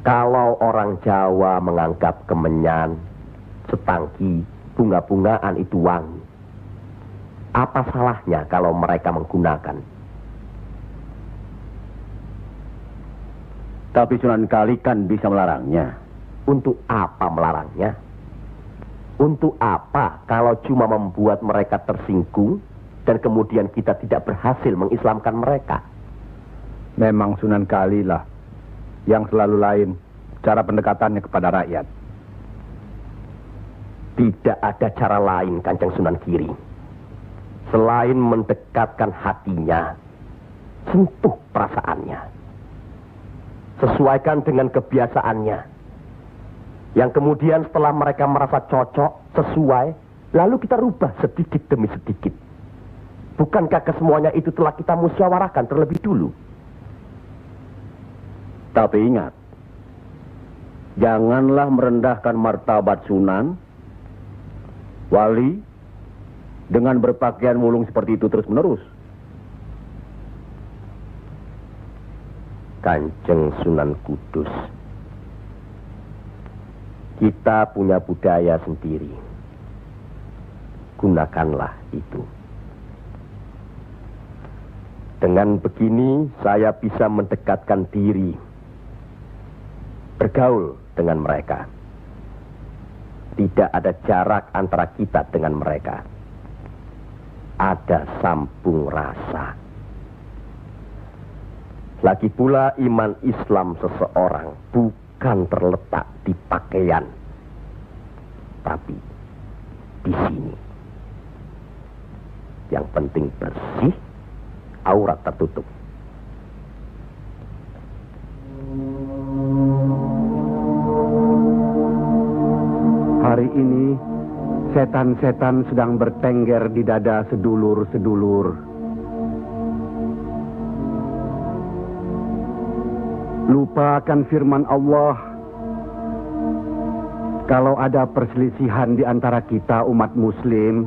Speaker 5: Kalau orang Jawa menganggap kemenyan, setangki, bunga-bungaan itu wangi, apa salahnya kalau mereka menggunakan?
Speaker 1: Tapi Sunan Kali kan bisa melarangnya.
Speaker 5: Untuk apa melarangnya? Untuk apa kalau cuma membuat mereka tersinggung dan kemudian kita tidak berhasil mengislamkan mereka?
Speaker 2: Memang Sunan Kali lah yang selalu lain cara pendekatannya kepada rakyat.
Speaker 5: Tidak ada cara lain, Kanjeng Sunan Giri, selain mendekatkan hatinya, sentuh perasaannya, sesuaikan dengan kebiasaannya, yang kemudian setelah mereka merasa cocok, sesuai, lalu kita rubah sedikit demi sedikit. Bukankah kesemuanya itu telah kita musyawarahkan terlebih dulu?
Speaker 1: Tapi ingat, janganlah merendahkan martabat Sunan, wali, dengan berpakaian mulung seperti itu terus-menerus.
Speaker 5: Kanjeng Sunan Kudus, kita punya budaya sendiri. Gunakanlah itu. Dengan begini saya bisa mendekatkan diri, bergaul dengan mereka. Tidak ada jarak antara kita dengan mereka. Ada sambung rasa. Lagi pula iman Islam seseorang bukan terletak di pakaian, tapi di sini. Yang penting bersih, aurat tertutup.
Speaker 2: Hari ini, setan-setan sedang bertengger di dada sedulur-sedulur. Lupakan firman Allah. Kalau ada perselisihan di antara kita umat muslim,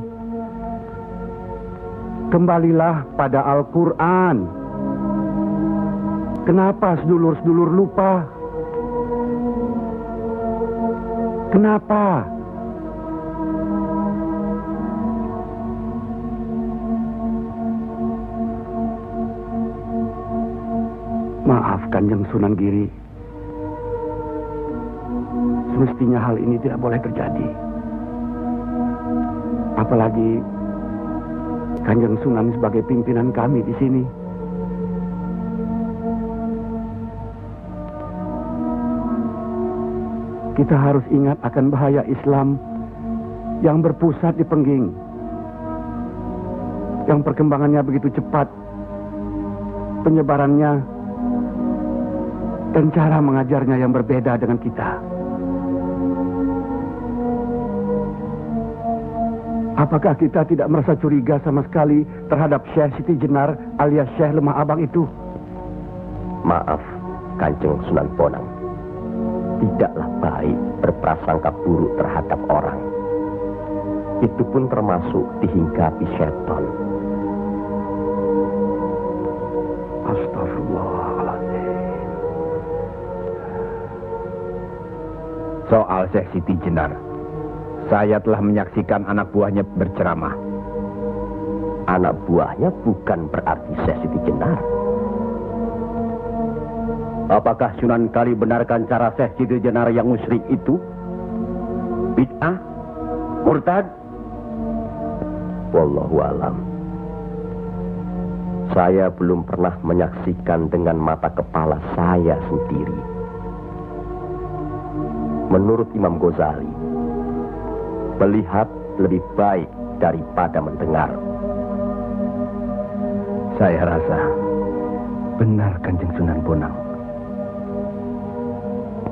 Speaker 2: kembalilah pada Al-Quran. Kenapa sedulur-sedulur lupa? Kenapa? Maaf Kanjeng Sunan Giri. Semestinya hal ini tidak boleh terjadi. Apalagi Kanjeng Sunan sebagai pimpinan kami di sini. Kita harus ingat akan bahaya Islam yang berpusat di Pengging, yang perkembangannya begitu cepat, penyebarannya dan cara mengajarnya yang berbeda dengan kita. Apakah kita tidak merasa curiga sama sekali terhadap Syekh Siti Jenar alias Syekh Lemah Abang itu?
Speaker 5: Maaf, Kanjeng Sunan Bonang. Tidaklah baik berprasangka buruk terhadap orang. Itu pun termasuk dihinggapi setan.
Speaker 2: Astagfirullahaladzim.
Speaker 4: Soal Syekh Siti Jenar, saya telah menyaksikan anak buahnya berceramah.
Speaker 5: Anak buahnya bukan berarti Syekh Siti Jenar.
Speaker 1: Apakah Sunan Kali benarkan cara Syekh Siti Jenar yang musyrik itu? Bid'ah? Murtad?
Speaker 5: Wallahu alam. Saya belum pernah menyaksikan dengan mata kepala saya sendiri. Menurut Imam Ghazali, melihat lebih baik daripada mendengar.
Speaker 2: Saya rasa benar Kanjeng Sunan Bonang.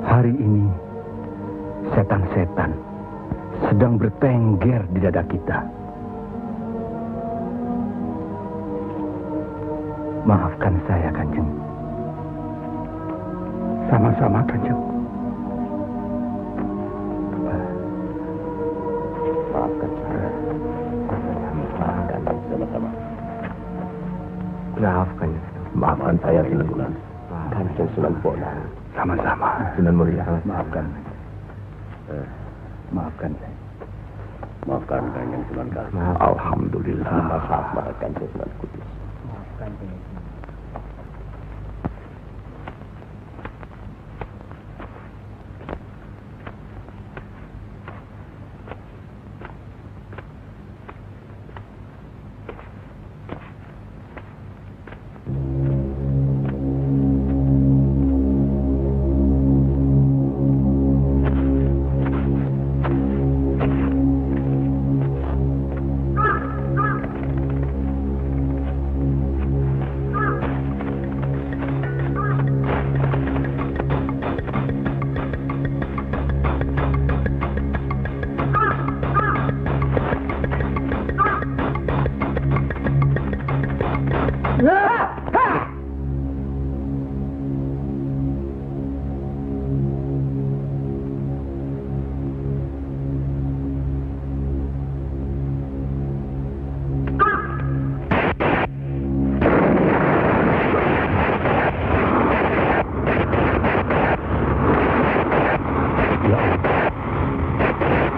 Speaker 2: Hari ini setan-setan sedang bertengger di dada kita. Maafkan saya, Kanjeng. Sama-sama, Kanjeng.
Speaker 5: Maafkan saya. Maafkan sama-sama.
Speaker 2: Maafkan saya, Sunan.
Speaker 5: Kanjeng Sunan Bonang.
Speaker 2: Sama-sama.
Speaker 4: Sunan Muria.
Speaker 2: Maafkan. Maafkan saya.
Speaker 1: Maafkan Kanjeng Sunan Kali.
Speaker 2: Alhamdulillah.
Speaker 5: Maaf, Kanjeng Sunan Kudus.
Speaker 10: Maafkan Kanjeng.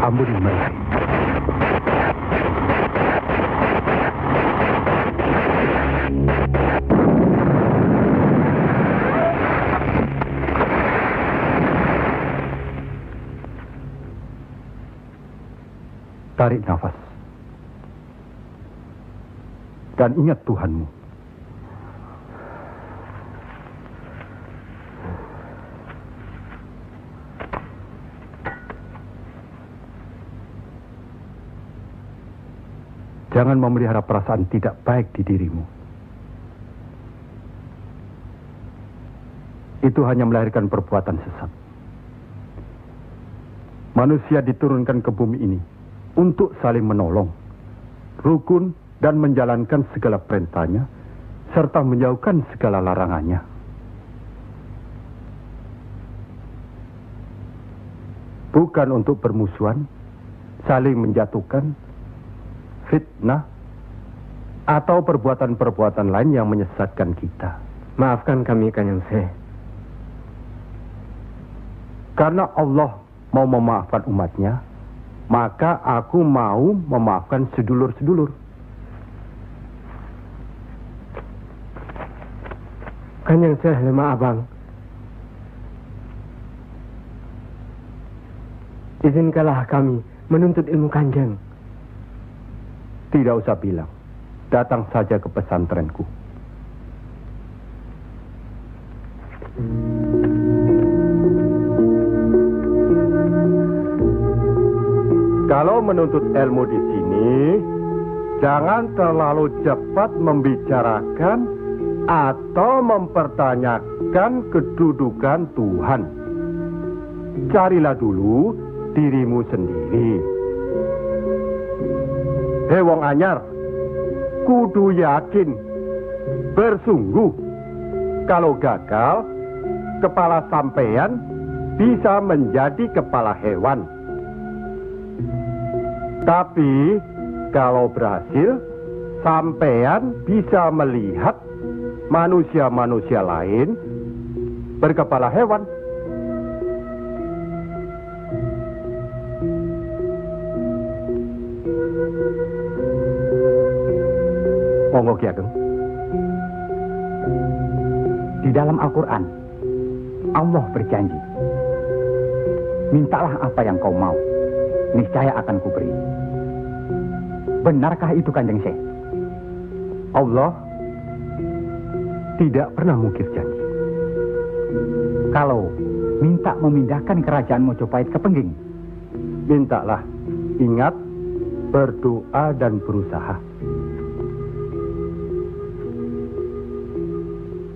Speaker 2: Ampuni mereka. Tarik nafas. Dan ingat Tuhanmu. Jangan memelihara perasaan tidak baik di dirimu. Itu hanya melahirkan perbuatan sesat. Manusia diturunkan ke bumi ini untuk saling menolong, rukun, dan menjalankan segala perintahnya, serta menjauhkan segala larangannya. Bukan untuk bermusuhan, saling menjatuhkan, fitnah, atau perbuatan-perbuatan lain yang menyesatkan kita.
Speaker 12: Maafkan kami, Kanjeng Syekh.
Speaker 2: Karena Allah mau memaafkan umatnya, maka aku mau memaafkan sedulur-sedulur.
Speaker 12: Kanjeng Syekh lemah abang. Izinkanlah kami menuntut ilmu Kanjeng.
Speaker 2: Tidak usah bilang. Datang saja ke pesantrenku. Kalau menuntut ilmu di sini, jangan terlalu cepat membicarakan atau mempertanyakan kedudukan Tuhan. Carilah dulu dirimu sendiri. Hei wong anyar, kudu yakin, bersungguh. Kalau gagal, kepala sampean bisa menjadi kepala hewan. Tapi kalau berhasil, sampean bisa melihat manusia-manusia lain berkepala hewan. Monggo Ki Ageng.
Speaker 7: Di dalam Al-Quran, Allah berjanji, mintalah apa yang kau mau, niscaya akan kuberi. Benarkah itu Kanjeng Syekh?
Speaker 2: Allah tidak pernah mungkir janji.
Speaker 7: Kalau minta memindahkan kerajaan Mojopahit ke Pengging,
Speaker 2: mintalah. Ingat, berdoa dan berusaha.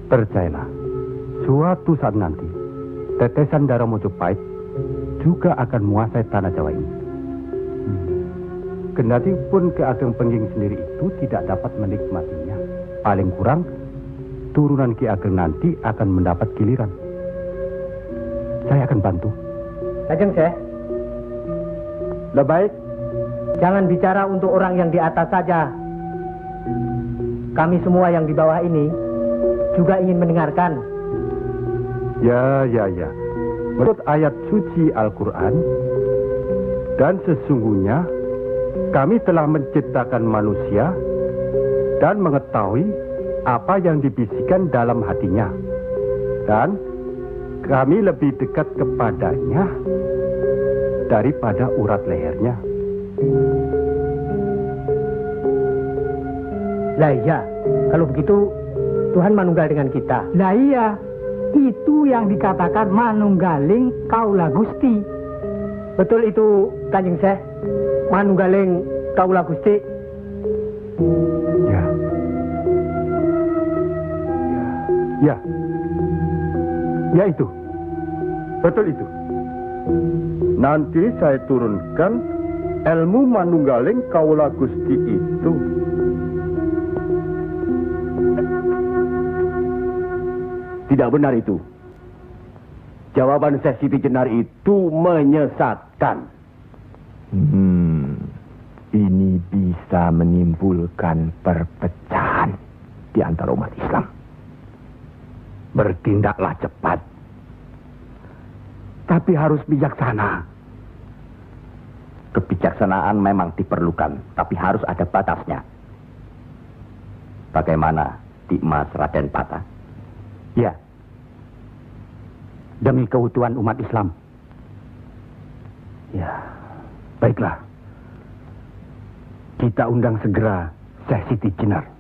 Speaker 2: Percayalah, suatu saat nanti, tetesan darah Mojopahit juga akan menguasai tanah Jawa ini. Kendati pun Ki Ageng Pengging sendiri itu tidak dapat menikmatinya. Paling kurang, turunan Ki Ageng nanti akan mendapat giliran. Saya akan bantu.
Speaker 10: Kanjeng Syekh,
Speaker 2: Lebih baik,
Speaker 10: jangan bicara untuk orang yang di atas saja. Kami semua yang di bawah ini juga ingin mendengarkan.
Speaker 2: ya. Menurut ayat suci Al-Quran, dan sesungguhnya kami telah menciptakan manusia dan mengetahui apa yang dibisikkan dalam hatinya. Dan kami lebih dekat kepadanya daripada urat lehernya.
Speaker 10: Lah iya, kalau begitu Tuhan manunggal dengan kita.
Speaker 11: Lah iya, itu yang dikatakan manunggaling kaula Gusti.
Speaker 10: Betul itu, Kanjeng Syekh. Manunggaling kaula Gusti.
Speaker 2: Ya itu. Betul itu. Nanti saya turunkan ilmu manunggaling kaula Gusti itu.
Speaker 1: Tidak benar itu. Jawaban Syekh Siti Jenar itu menyesatkan.
Speaker 5: Ini bisa menimbulkan perpecahan di antara umat Islam.
Speaker 2: Bertindaklah cepat. Tapi harus bijaksana.
Speaker 5: Kebijaksanaan memang diperlukan, tapi harus ada batasnya. Bagaimana Dimas Raden Patah?
Speaker 7: ya, demi keutuhan umat Islam.
Speaker 2: Ya, baiklah. Kita undang segera Syekh Siti Jenar.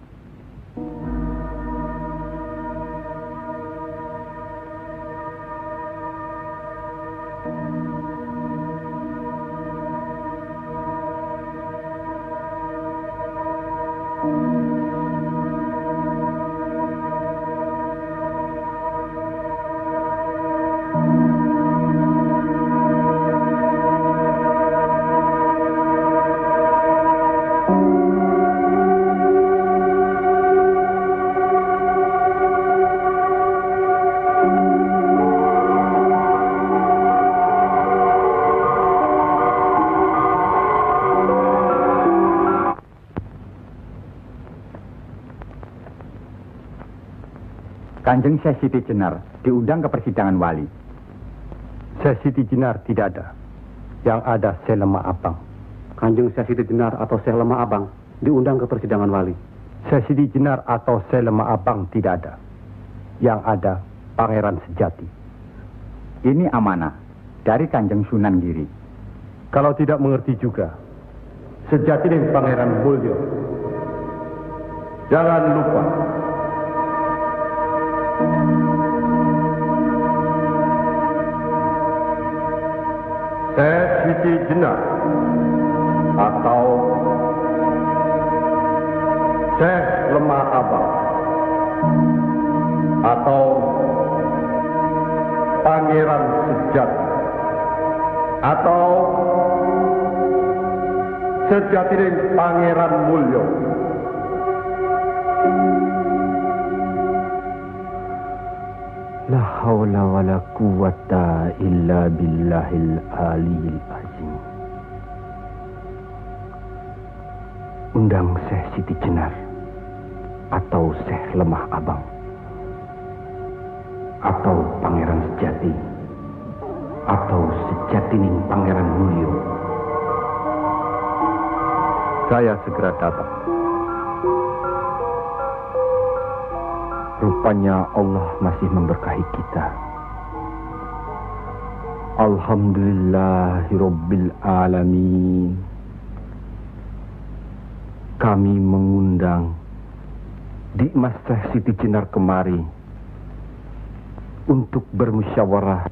Speaker 7: Kanjeng Syekh Siti Jenar diundang ke persidangan wali.
Speaker 2: Syekh Siti Jenar tidak ada. Yang ada Syekh Lemah Abang.
Speaker 1: Kanjeng Syekh Siti Jenar atau Syekh Lemah Abang diundang ke persidangan wali.
Speaker 2: Syekh Siti Jenar atau Syekh Lemah Abang tidak ada. Yang ada Pangeran Sejati.
Speaker 7: Ini amanah dari Kanjeng Sunan Giri.
Speaker 2: Kalau tidak mengerti juga, Sejati dan Pangeran Mulyo. Jangan lupa. Syekh Siti Jenar atau Syekh Lemah Abang atau Pangeran Sejati atau Sejati dan Pangeran Mulyo. La haula wa la quwata illa billahil aliyil azim. Undang Syekh Siti Jenar atau Syekh Lemah Abang atau Pangeran Sejati atau Sejatining Pangeran Mulyo. Saya segera datang. Rupanya Allah masih memberkahi kita. Alhamdulillahirabbil alamin. Kami mengundang
Speaker 13: di Mas Siti Jenar kemari untuk bermusyawarah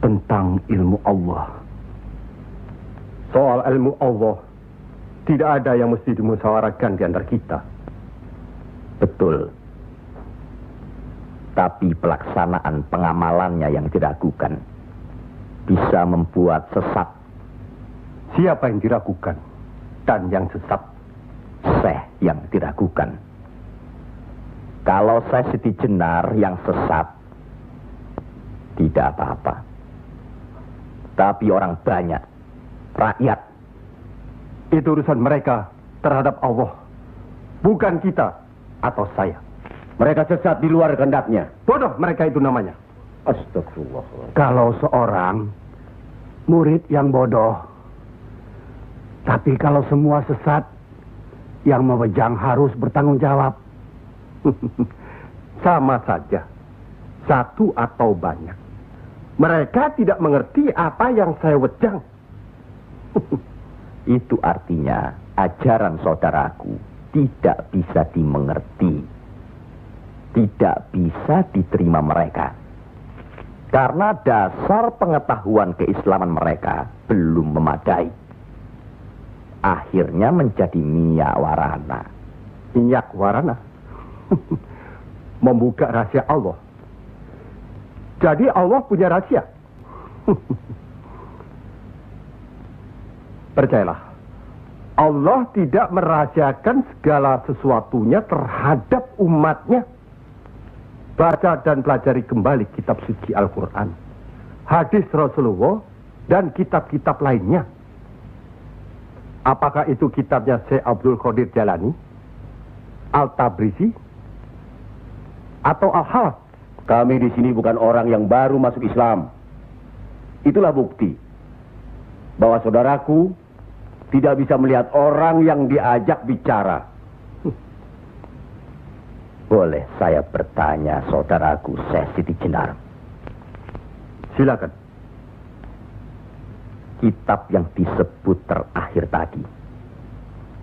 Speaker 13: tentang ilmu Allah. Soal ilmu Allah, tidak ada yang mesti dimusyawarahkan di antara kita.
Speaker 5: Betul. Tapi pelaksanaan pengamalannya yang diragukan bisa membuat sesat.
Speaker 13: Siapa yang diragukan dan yang sesat?
Speaker 5: Syekh yang diragukan. Kalau Syekh Siti Jenar yang sesat, tidak apa-apa. Tapi orang banyak, rakyat,
Speaker 13: itu urusan mereka terhadap Allah, bukan kita atau saya.
Speaker 1: Mereka sesat di luar kehendaknya.
Speaker 13: Bodoh mereka itu namanya.
Speaker 1: Astagfirullah.
Speaker 14: Kalau seorang murid yang bodoh, tapi kalau semua sesat, yang memegang harus bertanggung jawab.
Speaker 13: Sama saja, satu atau banyak. Mereka tidak mengerti apa yang saya wejang.
Speaker 5: Itu artinya ajaran saudaraku tidak bisa dimengerti, tidak bisa diterima mereka. Karena dasar pengetahuan keislaman mereka belum memadai. Akhirnya menjadi minyak warana.
Speaker 13: Minyak warana? Membuka rahasia Allah. Jadi Allah punya rahasia. Percayalah, Allah tidak merahasiakan segala sesuatunya terhadap umatnya. Baca dan pelajari kembali kitab suci Al-Quran, hadis Rasulullah, dan kitab-kitab lainnya. Apakah itu kitabnya Syekh Abdul Qadir Jalani, Al-Tabrizi, atau Al-Halath?
Speaker 1: Kami di sini bukan orang yang baru masuk Islam. Itulah bukti bahwa saudaraku tidak bisa melihat orang yang diajak bicara.
Speaker 5: Boleh saya bertanya, saudaraku Syekh Siti Jenar?
Speaker 13: Silakan.
Speaker 5: Kitab yang disebut terakhir tadi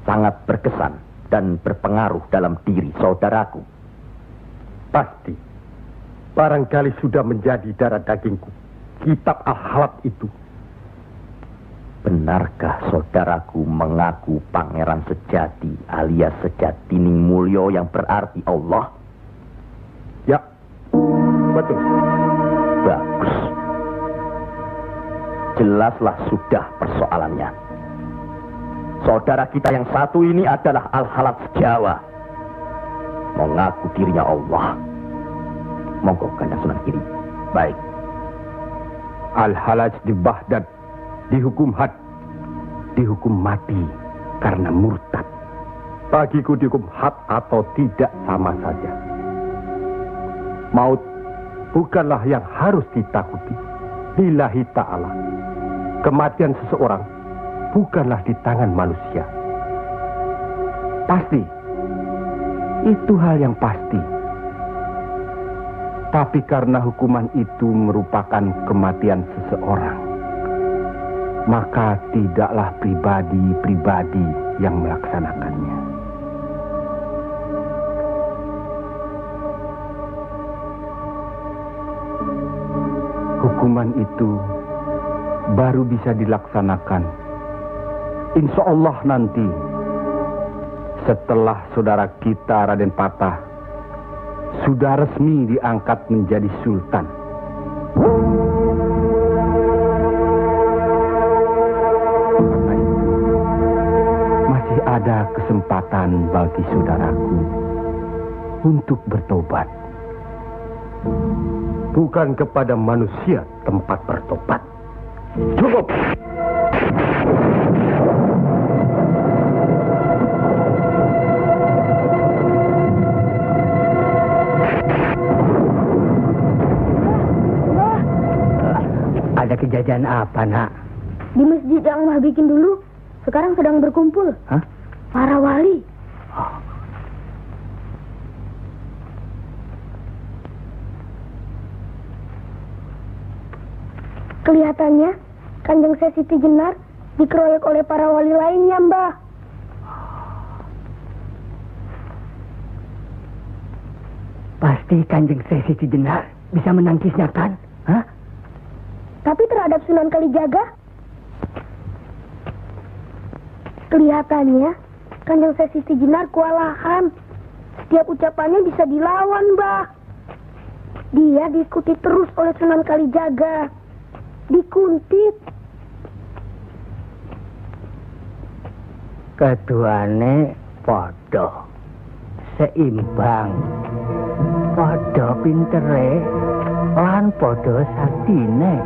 Speaker 5: sangat berkesan dan berpengaruh dalam diri saudaraku.
Speaker 13: Pasti. Barangkali sudah menjadi darah dagingku. Kitab Al-Halath itu.
Speaker 5: Benarkah saudaraku mengaku pangeran sejati alias Sejatining Mulyo yang berarti Allah?
Speaker 13: Ya, betul.
Speaker 5: Bagus. Jelaslah sudah persoalannya. Saudara kita yang satu ini adalah Al-Halath Jawa. Mengaku dirinya Allah. Monggo Kanjeng Sunan Giri.
Speaker 13: Baik. Al-Halath di Baghdad dihukum had, dihukum mati karena murtad. Bagiku dihukum had atau tidak sama saja. Maut bukanlah yang harus ditakuti. Lillahi ta'ala. Kematian seseorang bukanlah di tangan manusia. Pasti. Itu hal yang pasti. Tapi karena hukuman itu merupakan kematian seseorang, maka tidaklah pribadi-pribadi yang melaksanakannya. Hukuman itu baru bisa dilaksanakan, insya Allah nanti, setelah saudara kita Raden Patah sudah resmi diangkat menjadi sultan. Karena itu, masih ada kesempatan bagi saudaraku untuk bertobat. Bukan kepada manusia tempat bertobat. Cukup!
Speaker 11: Ada kejadian apa, Nak?
Speaker 8: Di masjid yang Mbah bikin dulu, sekarang sedang berkumpul.
Speaker 11: Hah?
Speaker 8: Para wali. Kelihatannya, Kanjeng Syekh Siti Jenar dikeroyok oleh para wali lainnya, Mbah.
Speaker 11: Pasti Kanjeng Sesi Jenar bisa menangkisnya kan? Hah?
Speaker 8: Tapi terhadap Sunan Kalijaga, kelihatannya Kanjeng Sesi Jenar kewalahan. Setiap ucapannya bisa dilawan, Mbah. Dia diikuti terus oleh Sunan Kalijaga. Dikuntit.
Speaker 11: Keduane podo seimbang, podo pintere lan podo saktine.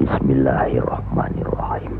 Speaker 5: Bismillahirrahmanirrahim.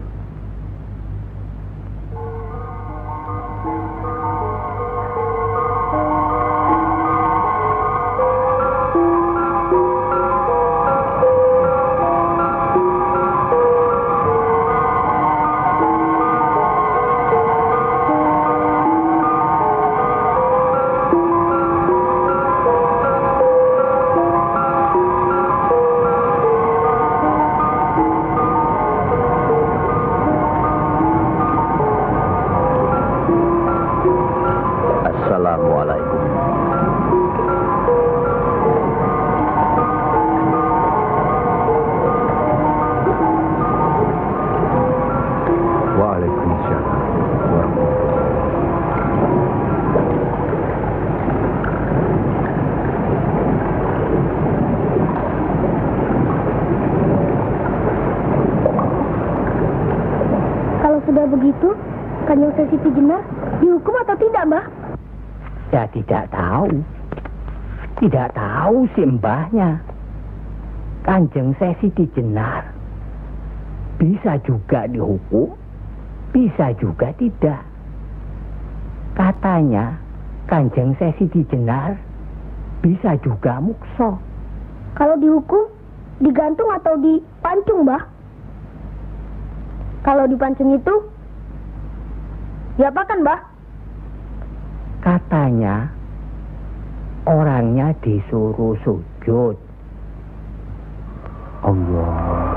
Speaker 8: sudah begitu, Kanjeng Siti Jenar dihukum atau tidak, Mbah?
Speaker 11: Ya tidak tahu. Tidak tahu si mbahnya. Kanjeng Siti Jenar bisa juga dihukum, bisa juga tidak. Katanya Kanjeng Siti Jenar bisa juga mukso.
Speaker 8: Kalau dihukum, digantung atau dipancung, Mbah? Kalau dipancung itu, diapakan, Mbah?
Speaker 11: Katanya orangnya disuruh sujud.
Speaker 4: Allah.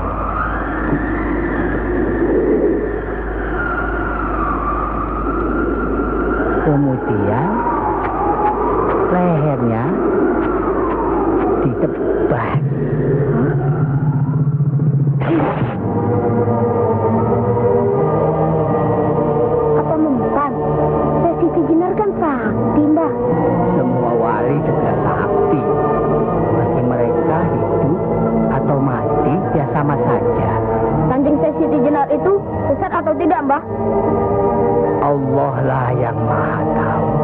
Speaker 11: Kemudian lehernya ditebas.
Speaker 8: Apa membukan? Siti Jenar kan sakti, Mbah.
Speaker 11: Semua wali juga sakti. Bagi mereka hidup atau mati ya sama saja.
Speaker 8: Kanjeng Siti Jenar itu sesat atau tidak, Mbah?
Speaker 11: Allah lah yang maha tahu.